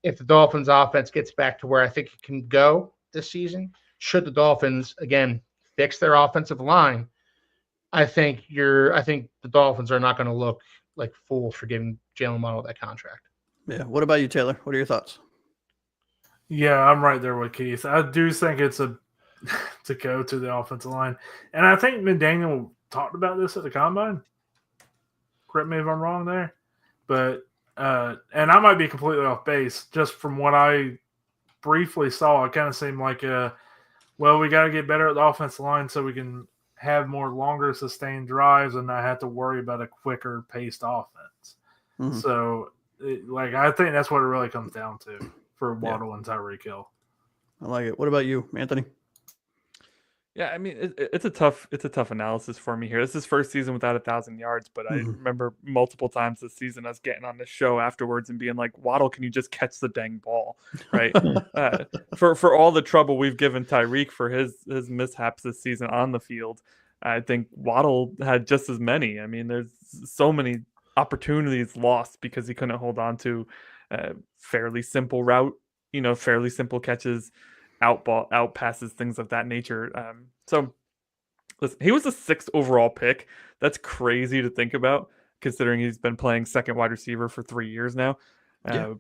S1: if the Dolphins offense gets back to where I think it can go this season, should the Dolphins again fix their offensive line, I think the Dolphins are not going to look like fools for giving Jalen Waddle that contract.
S3: Yeah. What about you, Taylor? What are your thoughts?
S2: Yeah, I'm right there with Keith. I do think it's to go to the offensive line. And I think McDaniel talked about this at the Combine. Correct me if I'm wrong there. But and I might be completely off base. Just from what I briefly saw, it kind of seemed like, we got to get better at the offensive line so we can have more longer sustained drives and not have to worry about a quicker paced offense. Mm-hmm. So, I think that's what it really comes down to for Waddle and Tyreek Hill.
S3: I like it. What about you, Anthony?
S4: Yeah, I mean, it's a tough analysis for me here. This is his first season without 1,000 yards, but I remember multiple times this season us getting on the show afterwards and being like, Waddle, can you just catch the dang ball, right? For all the trouble we've given Tyreek for his mishaps this season on the field, I think Waddle had just as many. I mean, there's so many opportunities lost because he couldn't hold on to fairly simple route, fairly simple catches. out passes, things of that nature. So listen, he was the 6th overall pick. That's crazy to think about, considering he's been playing second wide receiver for 3 years now.
S3: Yeah.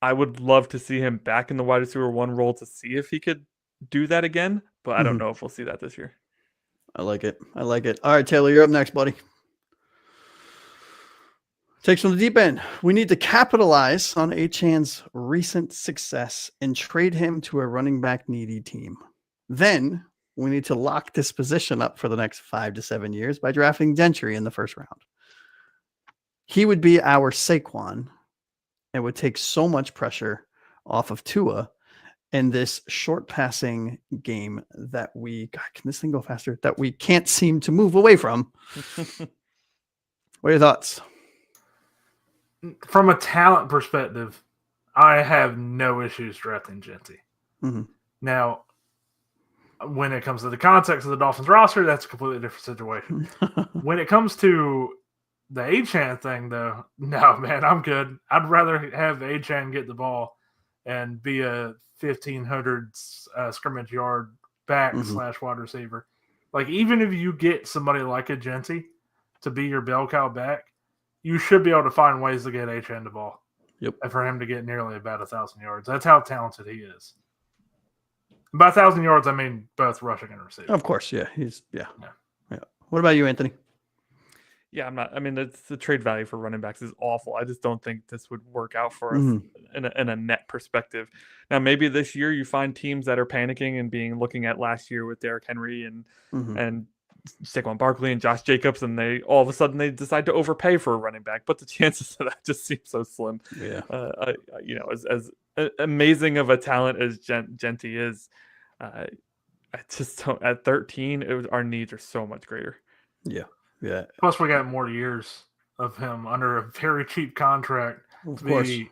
S4: I would love to see him back in the wide receiver 1 role to see if he could do that again, but I don't know if we'll see that this year.
S3: I like it. I like it. All right, Taylor, you're up next, buddy. Takes from the deep end. We need to capitalize on Achan's recent success and trade him to a running back needy team. Then we need to lock this position up for the next 5 to 7 years by drafting Gentry in the first round. He would be our Saquon and would take so much pressure off of Tua in this short passing game that God, can this thing go faster? That we can't seem to move away from. What are your thoughts?
S2: From a talent perspective, I have no issues drafting Genty.
S3: Mm-hmm.
S2: Now, when it comes to the context of the Dolphins roster, that's a completely different situation. When it comes to the Achan thing, though, no, man, I'm good. I'd rather have Achan get the ball and be a 1,500 scrimmage yard back / wide receiver. Like, even if you get somebody like a Genty to be your bell cow back, you should be able to find ways to get Achan the ball.
S3: Yep.
S2: And for him to get nearly about 1,000 yards. That's how talented he is. By 1,000 yards, I mean both rushing and receiving.
S3: Of course, yeah. Yeah. What about you, Anthony?
S4: Yeah, I'm not. I mean, the trade value for running backs is awful. I just don't think this would work out for us in a net perspective. Now, maybe this year you find teams that are panicking and looking at last year with Derrick Henry and Saquon Barkley and Josh Jacobs, and they all of a sudden they decide to overpay for a running back. But the chances of that just seem so slim.
S3: Yeah.
S4: As amazing of a talent as Genty is, I just don't. At 13, our needs are so much greater.
S3: Yeah. Yeah.
S2: Plus, we got more years of him under a very cheap contract
S3: Of
S2: to
S3: course.
S2: be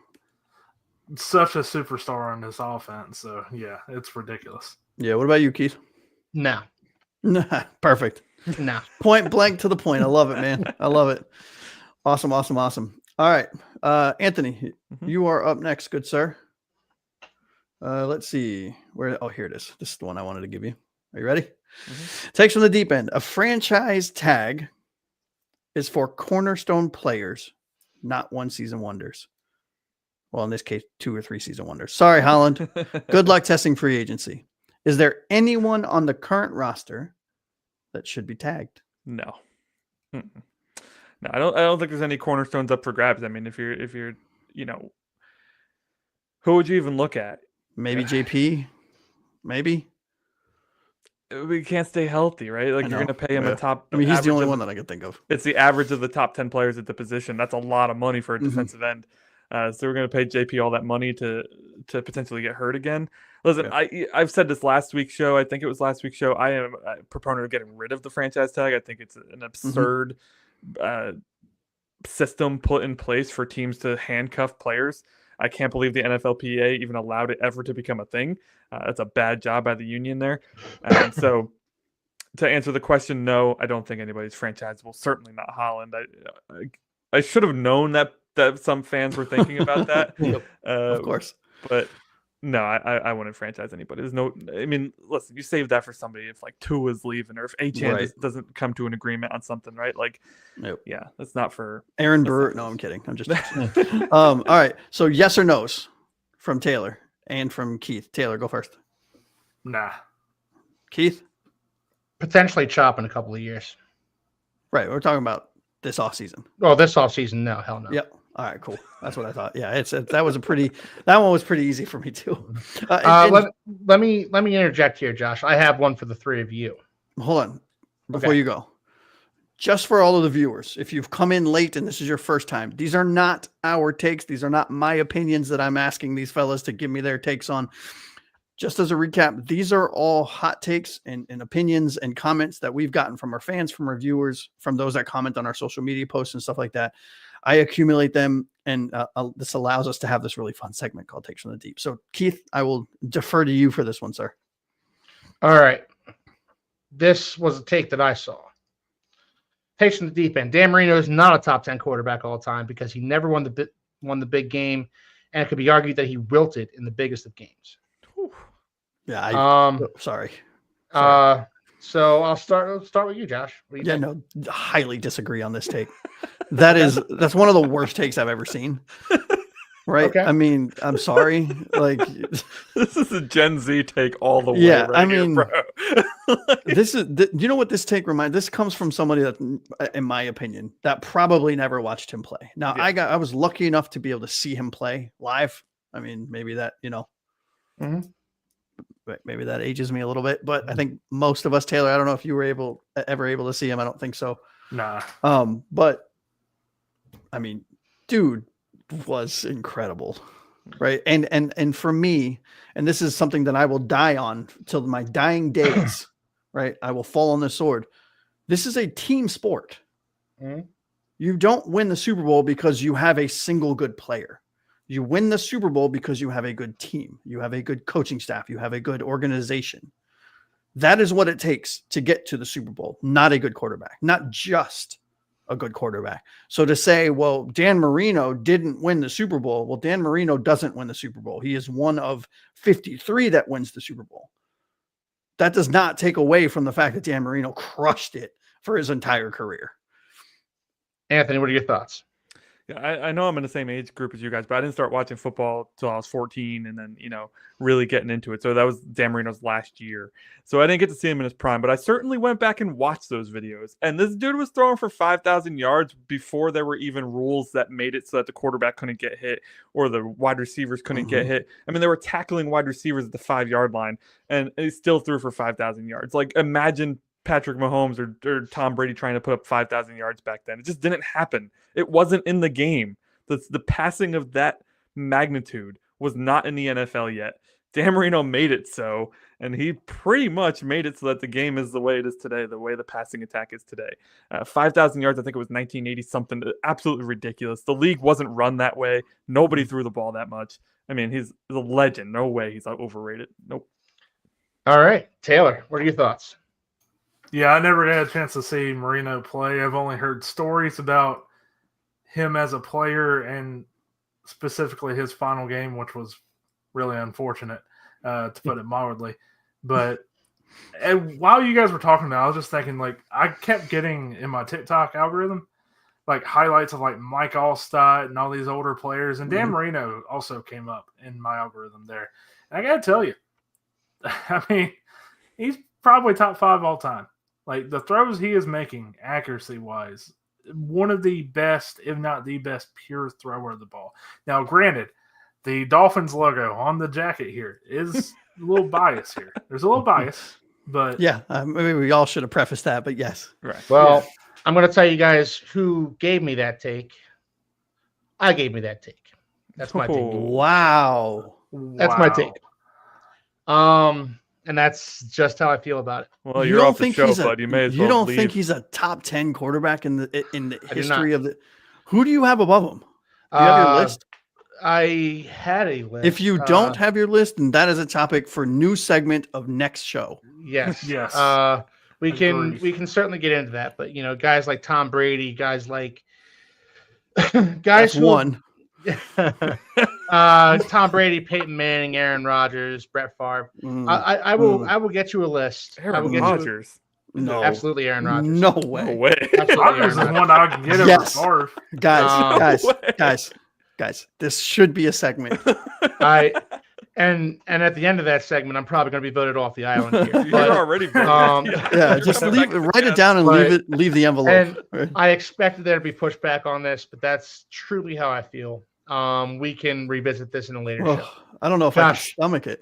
S2: such a superstar on this offense. So, yeah, it's ridiculous.
S3: Yeah. What about you, Keith?
S1: No.
S3: Perfect.
S1: No.
S3: Point blank to the point. I love it, man. I love it. Awesome. All right. Anthony, you are up next, good sir. Let's see. Here it is. This is the one I wanted to give you. Are you ready? Takes from the deep end. A franchise tag is for cornerstone players, not one-season wonders. Well, in this case, 2 or 3 season wonders. Sorry, Holland. Good luck testing free agency. Is there anyone on the current roster that should be tagged?
S4: No. No, I don't think there's any cornerstones up for grabs. I mean, if you're, who would you even look at?
S3: Maybe JP. Maybe.
S4: We can't stay healthy, right? Like, you're going to pay him a top.
S3: I mean, he's the only one that I can think of.
S4: It's the average of the top 10 players at the position. That's a lot of money for a defensive end. So we're going to pay JP all that money to potentially get hurt again. Listen, I've said this last week's show. I think it was last week's show. I am a proponent of getting rid of the franchise tag. I think it's an absurd system put in place for teams to handcuff players. I can't believe the NFLPA even allowed it ever to become a thing. That's a bad job by the union there. And so to answer the question, no, I don't think anybody's franchisable. Certainly not Holland. I should have known that some fans were thinking about that.
S3: Of course.
S4: But no, I wouldn't franchise anybody. There's no, I mean, listen, you save that for somebody if like Tua is leaving or if Achan doesn't come to an agreement on something, right? Like, yeah, that's not for
S3: Aaron Burr. No, I'm kidding. I'm just all right. So yes or no's from Taylor and from Keith. Taylor, go first.
S2: Nah.
S3: Keith?
S1: Potentially chop in a couple of years.
S3: Right. We're talking about this offseason.
S1: Oh, this offseason? No, hell no.
S3: Yep. All right, cool. That's what I thought. Yeah, that was that one was pretty easy for me too.
S1: Let me interject here, Josh. I have one for the three of you.
S3: Hold on, before you go. Just for all of the viewers, if you've come in late and this is your first time, these are not our takes. These are not my opinions that I'm asking these fellas to give me their takes on. Just as a recap, these are all hot takes and opinions and comments that we've gotten from our fans, from our viewers, from those that comment on our social media posts and stuff like that. I accumulate them, and this allows us to have this really fun segment called Takes from the Deep. So, Keith, I will defer to you for this one, sir.
S1: All right. This was a take that I saw. Takes from the deep end. Dan Marino is not a top 10 quarterback all the time because he never won the big game, and it could be argued that he wilted in the biggest of games.
S3: Yeah. Sorry.
S1: So I'll start with you, Josh. What do you think?
S3: No, highly disagree on this take. That's one of the worst takes I've ever seen. Right.
S1: Okay.
S3: I mean, I'm sorry. Like,
S4: this is a Gen Z take all the way.
S3: Yeah,
S4: Right
S3: I
S4: here,
S3: mean,
S4: bro.
S3: you know what this take reminds? This comes from somebody that, in my opinion, that probably never watched him play. Now,
S4: Yeah.
S3: I was lucky enough to be able to see him play live. I mean, maybe that, maybe that ages me a little bit, but I think most of us, Taylor, I don't know if you were ever able to see him. I don't think so.
S2: Nah.
S3: But I mean, dude was incredible. Right. And for me, and this is something that I will die on till my dying days, right? I will fall on the sword. This is a team sport.
S1: Mm-hmm.
S3: You don't win the Super Bowl because you have a single good player. You win the Super Bowl because you have a good team. You have a good coaching staff. You have a good organization. That is what it takes to get to the Super Bowl, not a good quarterback, not just a good quarterback. So to say, well, Dan Marino didn't win the Super Bowl. Well, Dan Marino doesn't win the Super Bowl. He is one of 53 that wins the Super Bowl. That does not take away from the fact that Dan Marino crushed it for his entire career.
S1: Anthony, what are your thoughts?
S4: Yeah, I know I'm in the same age group as you guys, but I didn't start watching football till I was 14 and then, really getting into it. So that was Dan Marino's last year. So I didn't get to see him in his prime, but I certainly went back and watched those videos. And this dude was throwing for 5,000 yards before there were even rules that made it so that the quarterback couldn't get hit or the wide receivers couldn't get hit. I mean, they were tackling wide receivers at the 5-yard line and he still threw for 5,000 yards. Like, imagine Patrick Mahomes or Tom Brady trying to put up 5,000 yards back then. It just didn't happen. It wasn't in the game. The passing of that magnitude was not in the NFL yet. Dan Marino made it so, and he pretty much made it so that the game is the way it is today, the way the passing attack is today. 5,000 yards, I think it was 1980 something, absolutely ridiculous. The league wasn't run that way. Nobody threw the ball that much. I mean, he's a legend. No way he's overrated. Nope.
S1: All right, Taylor, what are your thoughts?
S2: Yeah, I never had a chance to see Marino play. I've only heard stories about him as a player and specifically his final game, which was really unfortunate, to put it mildly. But while you guys were talking about it, I was just thinking, like, I kept getting in my TikTok algorithm, like, highlights of, like, Mike Allstott and all these older players. And Dan Marino also came up in my algorithm there. And I got to tell you, I mean, he's probably top 5 all time. Like, the throws he is making, accuracy-wise, one of the best, if not the best, pure thrower of the ball. Now, granted, the Dolphins logo on the jacket here is a little bias here. There's a little bias, but...
S3: Yeah, maybe we all should have prefaced that, but yes.
S4: Right.
S1: Well, I'm going to tell you guys who gave me that take. I gave me that take. That's my take.
S3: Wow.
S1: That's my take. And that's just how I feel about it.
S4: Well, you're off the show, bud. You may as well
S3: You don't
S4: leave.
S3: think he's a top 10 quarterback in the history of the? Who do you have above him? Do you have your list?
S1: I had a list.
S3: If you don't have your list, then that is a topic for new segment of next show.
S1: Yes.
S2: Yes.
S1: We can certainly get into that, but guys like Tom Brady, guys like
S3: That's one.
S1: Tom Brady, Peyton Manning, Aaron Rodgers, Brett Favre. I will get you a list.
S4: Aaron Rodgers.
S3: No,
S1: absolutely Aaron Rodgers.
S3: No way.
S4: No way.
S2: Rodgers is one I can get over Favre.
S3: Guys, this should be a segment.
S1: And at the end of that segment, I'm probably going to be voted off the island here.
S4: You're already voted.
S3: Just write it down and leave the envelope.
S1: And I expected there to be pushback on this, but that's truly how I feel. We can revisit this in a later show.
S3: I don't know if I can stomach it.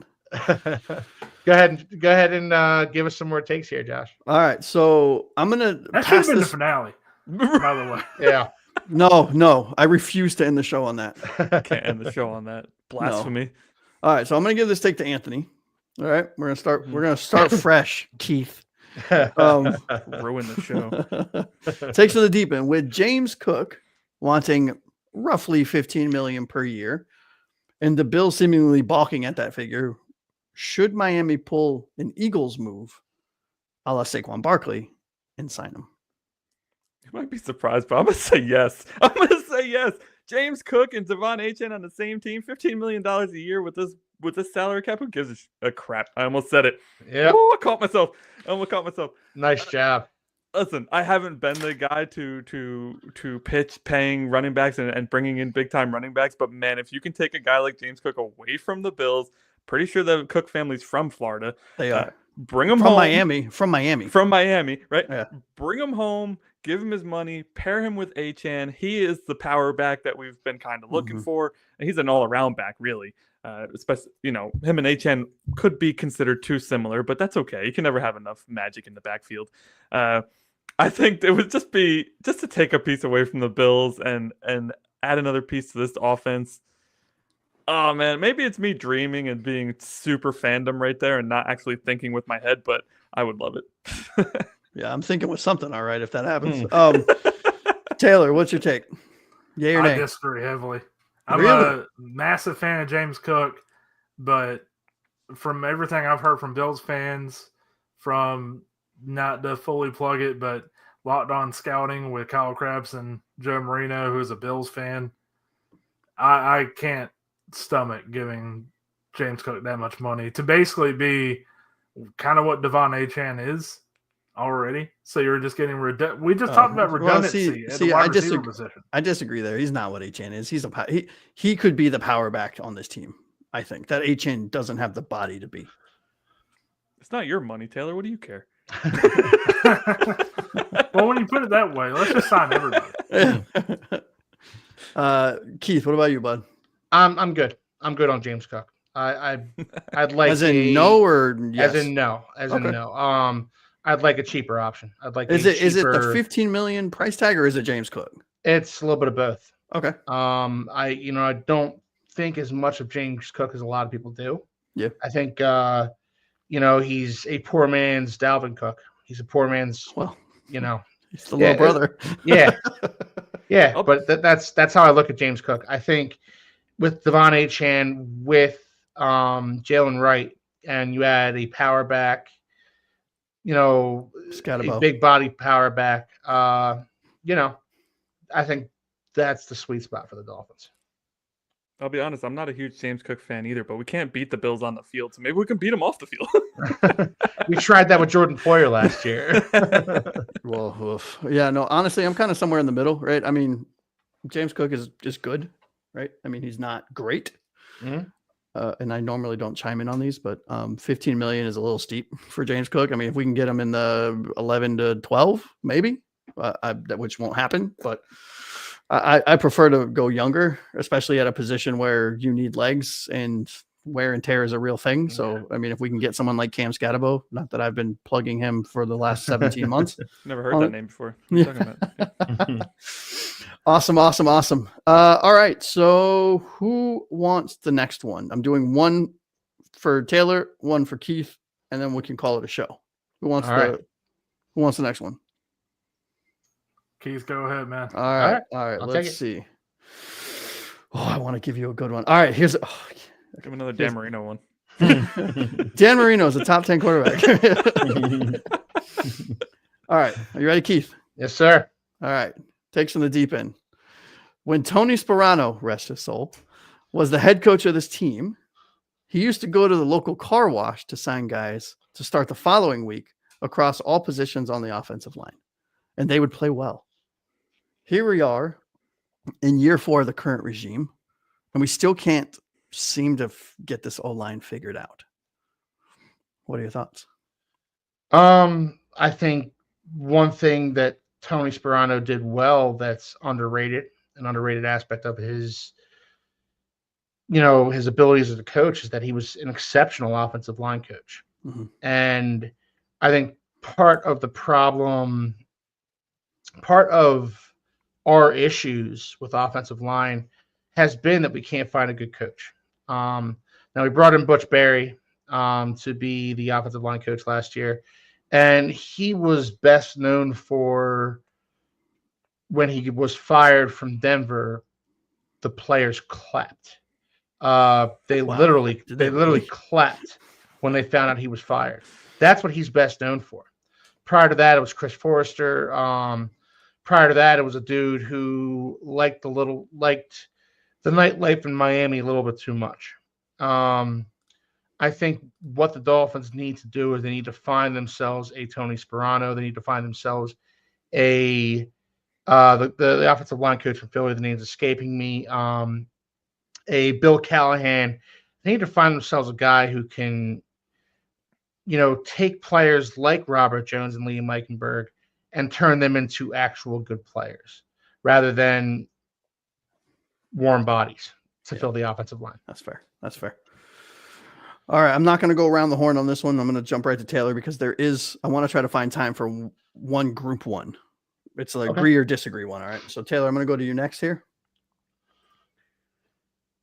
S1: Go ahead and give us some more takes here, Josh.
S3: All right, so I'm gonna.
S2: That should have been the finale, by the way.
S1: Yeah.
S3: No, I refuse to end the show on that.
S4: Can't end the show on that. Blasphemy.
S3: No. All right, so I'm gonna give this take to Anthony. All right, we're gonna start fresh, Keith.
S4: Ruin the show.
S3: Takes to the deep end with James Cook wanting roughly $15 million per year, and the Bills seemingly balking at that figure. Should Miami pull an Eagles move, a la Saquon Barkley, and sign him?
S4: You might be surprised, but I'm gonna say yes. James Cook and Devon Achane on the same team, $15 million a year with with this salary cap, who gives a crap? I almost said it.
S1: Yeah.
S4: Oh, I caught myself. I almost caught myself.
S1: Nice job.
S4: Listen, I haven't been the guy to pitch paying running backs and bringing in big time running backs, but man, if you can take a guy like James Cook away from the Bills, pretty sure the Cook family's from Florida.
S3: They are.
S4: Bring him
S3: From
S4: home.
S3: From Miami.
S4: From Miami, right?
S3: Yeah.
S4: Bring him home, give him his money, pair him with Achane. He is the power back that we've been kind of looking for. And he's an all-around back, really. Especially, him and Achane could be considered too similar, but that's okay. You can never have enough magic in the backfield. I think it would just to take a piece away from the Bills and add another piece to this offense. Oh man, maybe it's me dreaming and being super fandom right there and not actually thinking with my head, but I would love it.
S3: Yeah, I'm thinking with something, all right, if that happens. Taylor, what's your take? Yay or nay?
S2: I disagree heavily. I'm
S3: Really?
S2: a massive fan of James Cook, but from everything I've heard from Bills fans, from not to fully plug it, but Locked On Scouting with Kyle Krabs and Joe Marino, who's a Bills fan, I can't stomach giving James Cook that much money to basically be kind of what Devon Achane is already. So you're just getting we just talked about redundancy at the wide receiver position.
S3: I disagree there. He's not what Achane is. He could be the power back on this team. I think that Achane doesn't have the body to be.
S4: It's not your money, Taylor. What do you care?
S2: Well, when you put it that way, let's just sign everybody.
S3: Keith, what about you, bud?
S1: I'm good. I'm good on James Cook. I'd like
S3: as in no or yes?
S1: As in no. In no. I'd like a cheaper option. I'd like
S3: is it the 15 million price tag or is it James Cook?
S1: It's a little bit of both.
S3: Okay.
S1: I don't think as much of James Cook as a lot of people do.
S3: Yeah.
S1: I think he's a poor man's Dalvin Cook. He's a poor man's
S3: he's the little brother.
S1: Yeah. Yeah, but that's how I look at James Cook. I think with Devon Achane, with Jalen Wright, and you add a power back, a big body power back, I think that's the sweet spot for the Dolphins.
S4: I'll be honest, I'm not a huge James Cook fan either, but we can't beat the Bills on the field, so maybe we can beat them off the field.
S1: We tried that with Jordan Poyer last year.
S3: Well, oof. Yeah, no, honestly, I'm kind of somewhere in the middle, right? I mean, James Cook is just good, right? I mean, he's not great.
S1: Mm-hmm.
S3: And I normally don't chime in on these, but 15 million is a little steep for James Cook. I mean, if we can get him in the 11 to 12, maybe, which won't happen, but I prefer to go younger, especially at a position where you need legs and wear and tear is a real thing. So, I mean, if we can get someone like Cam Scatabo, not that I've been plugging him for the last 17 months.
S4: Never heard that name before. What are you talking about? Yeah.
S3: Awesome. All right. So who wants the next one? I'm doing one for Taylor, one for Keith, and then we can call it a show. Who wants the next one?
S2: Keith, go ahead, man.
S3: All right. Let's see. Oh, I want to give you a good one. All right. Give
S4: another Dan Marino one.
S3: Dan Marino is a top 10 quarterback. All right. Are you ready, Keith?
S1: Yes, sir.
S3: All right. Takes from the deep end. When Tony Sparano, rest his soul, was the head coach of this team, he used to go to the local car wash to sign guys to start the following week across all positions on the offensive line. And they would play well. Here we are in year 4 of the current regime, and we still can't seem to get this O-line figured out. What are your thoughts?
S1: I think one thing that Tony Sparano did well that's underrated, an underrated aspect of his abilities as a coach is that he was an exceptional offensive line coach.
S3: Mm-hmm.
S1: And I think part of the problem, part of our issues with offensive line has been that we can't find a good coach. Now we brought in Butch Berry to be the offensive line coach last year, and he was best known for when he was fired from Denver, the players clapped. They literally clapped when they found out he was fired. That's what he's best known for. Prior to that, it was Chris Forrester. Prior to that, it was a dude who liked the nightlife in Miami a little bit too much. I think what the Dolphins need to do is they need to find themselves a Tony Sperano. They need to find themselves a the offensive line coach from Philly. The name's escaping me. A Bill Callahan. They need to find themselves a guy who can, take players like Robert Jones and Liam Eichenberg and turn them into actual good players rather than warm bodies to fill the offensive line.
S3: That's fair. That's fair. All right. I'm not going to go around the horn on this one. I'm going to jump right to Taylor because I want to try to find time for one group one. It's like agree or disagree one. All right. So Taylor, I'm going to go to you next here.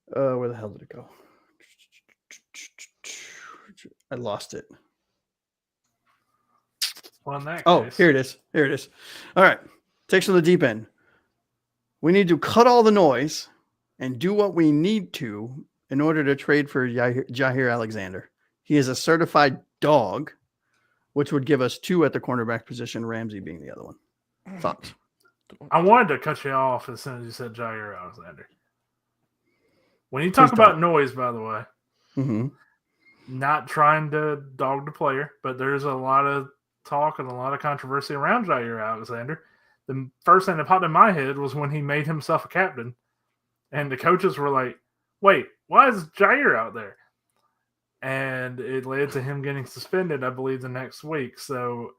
S3: Where the hell did it go? I lost it.
S2: Well, in that
S3: Oh,
S2: case,
S3: here it is. Here it is. All right. Takes from the deep end. We need to cut all the noise and do what we need to in order to trade for Jair Alexander. He is a certified dog, which would give us 2 at the cornerback position, Ramsey being the other one. Thoughts?
S2: I wanted to cut you off as soon as you said Jair Alexander. When you talk about noise, by the way, not trying to dog the player, but there's a lot of talk and a lot of controversy around Jair Alexander. The first thing that popped in my head was when he made himself a captain, and the coaches were like, wait, why is Jair out there? And it led to him getting suspended, I believe, the next week. So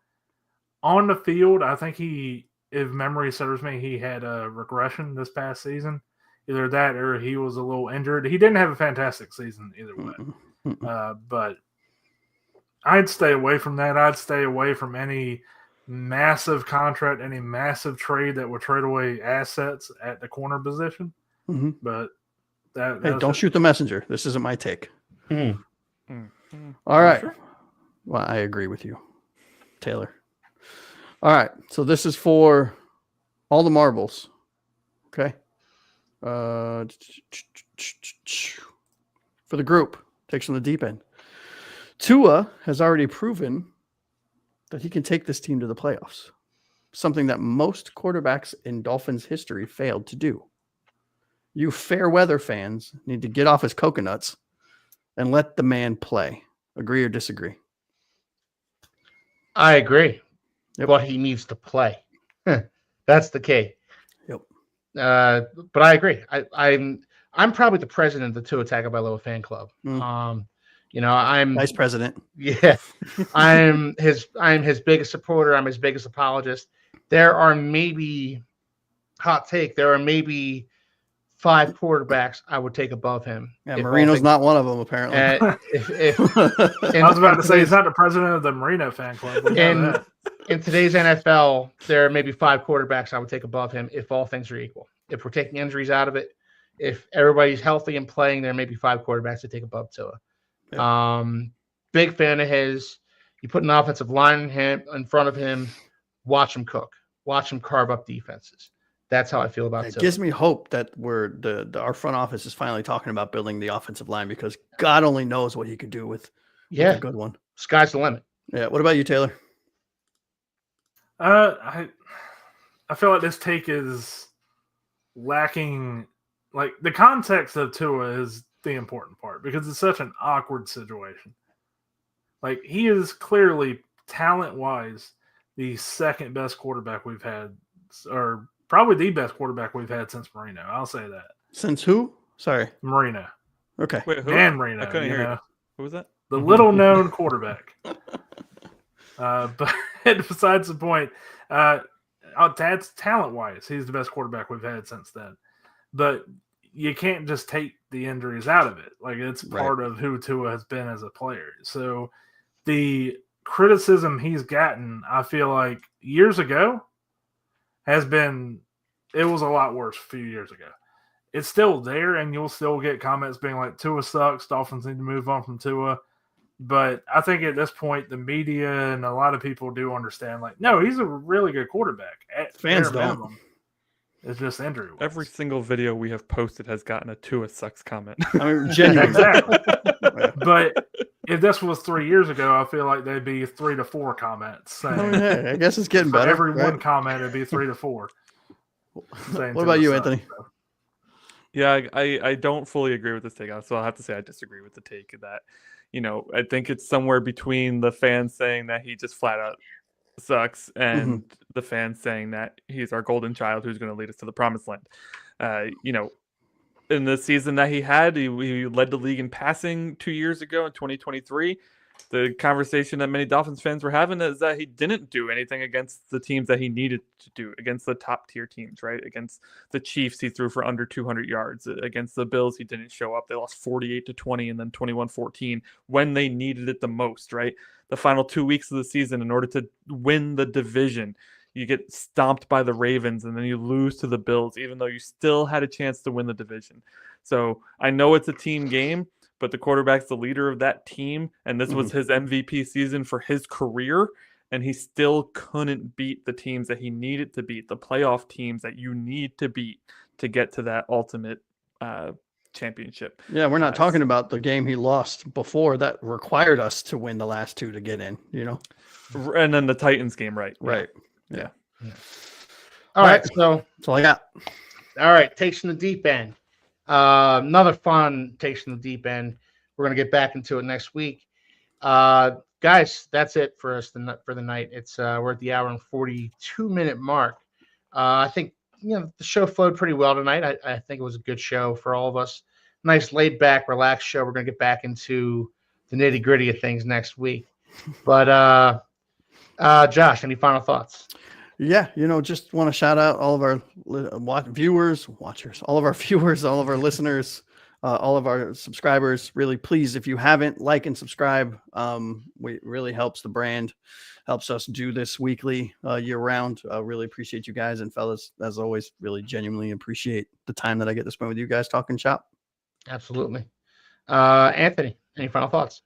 S2: on the field, I think if memory serves me, he had a regression this past season. Either that or he was a little injured. He didn't have a fantastic season either way. But I'd stay away from that. I'd stay away from any massive contract, any massive trade that would trade away assets at the corner position. But
S3: don't shoot the messenger. This isn't my take.
S1: Mm-hmm.
S3: All right. Sure? Well, I agree with you, Taylor. All right. So this is for all the marbles. Okay. For the group, takes from the deep end. Tua has already proven that he can take this team to the playoffs, something that most quarterbacks in Dolphins history failed to do. You fair weather fans need to get off his coconuts and let the man play. Agree or disagree?
S1: I agree. Yep. But he needs to play. That's the key.
S3: Yep.
S1: But I agree. I'm probably the president of the Tua Tagovailoa fan club. I'm
S3: vice president.
S1: Yeah, I'm his biggest supporter. I'm his biggest apologist. There are maybe 5 quarterbacks I would take above him.
S3: Yeah, Marino's not one of them, apparently.
S2: I was about to say he's not the president of the Marino fan club.
S1: In today's NFL, there are maybe 5 quarterbacks I would take above him if all things are equal. If we're taking injuries out of it, if everybody's healthy and playing, there may be 5 quarterbacks to take above Tua. Yeah. Big fan of his. You put an offensive line in front of him, watch him cook. Watch him carve up defenses. That's how I feel about it.
S3: It gives me hope that our front office is finally talking about building the offensive line because God only knows what he could do with a good one.
S1: Sky's the limit.
S3: Yeah. What about you, Taylor?
S2: I feel like this take is lacking. Like the context of Tua is the important part because it's such an awkward situation. Like he is clearly talent-wise the second best quarterback we've had, or probably the best quarterback we've had since Marino. I'll say that.
S3: Since who? Sorry.
S2: Marino.
S3: Okay.
S4: Wait, who?
S2: Dan Marino.
S4: I couldn't hear you. Who was that?
S2: The little-known quarterback. But besides the point, that's talent-wise. He's the best quarterback we've had since then. But you can't just take the injuries out of it. Like, it's part of who Tua has been as a player. So the criticism he's gotten, I feel like years ago, it was a lot worse a few years ago. It's still there, and you'll still get comments being like, Tua sucks, Dolphins need to move on from Tua. But I think at this point, the media and a lot of people do understand, like, no, he's a really good quarterback.
S3: Fans don't.
S2: It's just injury.
S4: Every single video we have posted has gotten a Tua sucks comment.
S3: I mean, genuinely.
S2: Exactly. But if this was 3 years ago, I feel like they'd be 3 to 4 comments. Saying,
S3: I guess it's getting better.
S2: Every one comment, it'd be 3 to 4.
S3: What about you, Anthony?
S2: So.
S4: Yeah, I don't fully agree with this take, so I'll have to say I disagree with the take that, I think it's somewhere between the fans saying that he just flat out sucks and the fans saying that he's our golden child who's going to lead us to the promised land. In the season that he had, he led the league in passing 2 years ago in 2023. The conversation that many Dolphins fans were having is that he didn't do anything against the teams that he needed to do, against the top tier teams, right? Against the Chiefs, he threw for under 200 yards. Against the Bills, he didn't show up. They lost 48-20 and then 21-14 when they needed it the most, right? The final 2 weeks of the season, in order to win the division, you get stomped by the Ravens and then you lose to the Bills, even though you still had a chance to win the division. So I know it's a team game, but the quarterback's the leader of that team, and this was his MVP season for his career, and he still couldn't beat the teams that he needed to beat, the playoff teams that you need to beat to get to that ultimate championship.
S3: Yeah, we're not talking about the game he lost before that required us to win the last two to get in,
S4: And then the Titans game, right?
S3: Right.
S4: Yeah.
S1: All right, so
S3: that's all I got.
S1: All right, takes from the deep end. Another fun takes from the deep end. We're gonna get back into it next week, guys. That's it for us for the night. It's we're at the hour and 42-minute mark. I think the show flowed pretty well tonight. I think it was a good show for all of us. Nice laid back, relaxed show. We're gonna get back into the nitty gritty of things next week. But Josh, any final thoughts?
S3: Yeah, just want to shout out all of our viewers, all of our viewers, all of our listeners, all of our subscribers. Really, please, if you haven't, like and subscribe. It really helps the brand, helps us do this weekly, year round. Really appreciate you guys, and fellas, as always, really genuinely appreciate the time that I get to spend with you guys talking shop.
S1: Absolutely. Anthony, any final thoughts?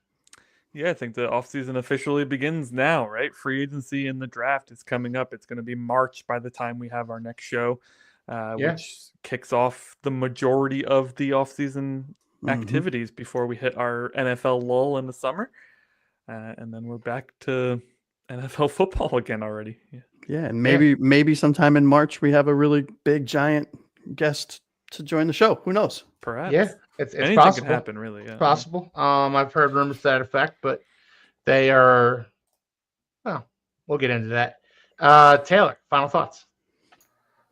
S4: Yeah, I think the offseason officially begins now, right? Free agency and the draft is coming up. It's going to be March by the time we have our next show, which kicks off the majority of the offseason activities before we hit our NFL lull in the summer. And then we're back to NFL football again already.
S3: Yeah, and maybe sometime in March we have a really big, giant guest to join the show. Who knows?
S4: Perhaps.
S1: Yeah. It's
S4: anything
S1: possible.
S4: can happen, really. Yeah.
S1: It's possible. I've heard rumors to that effect, but they are. Well, we'll get into that. Taylor, final thoughts.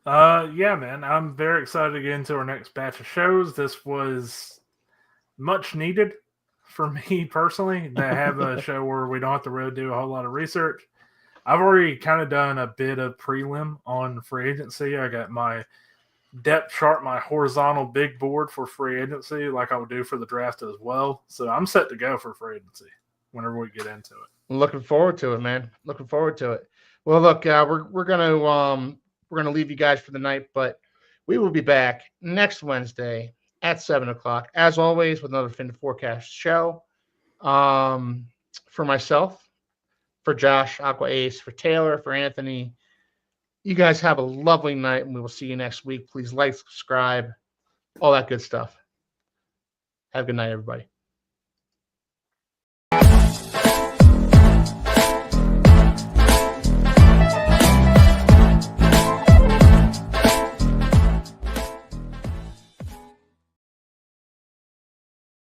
S2: Yeah, man, I'm very excited to get into our next batch of shows. This was much needed for me personally to have a show where we don't have to really do a whole lot of research. I've already kind of done a bit of prelim on free agency. I got my depth chart, my horizontal big board for free agency, like I would do for the draft as well. So I'm set to go for free agency whenever we get into it.
S1: Looking forward to it, man. Looking forward to it. Well, look, we're gonna leave you guys for the night, but we will be back next Wednesday at 7:00, as always, with another Fin Forecast show. For myself, for Josh, Aqua Ace, for Taylor, for Anthony. You guys have a lovely night, and we will see you next week. Please like, subscribe, all that good stuff. Have a good night, everybody.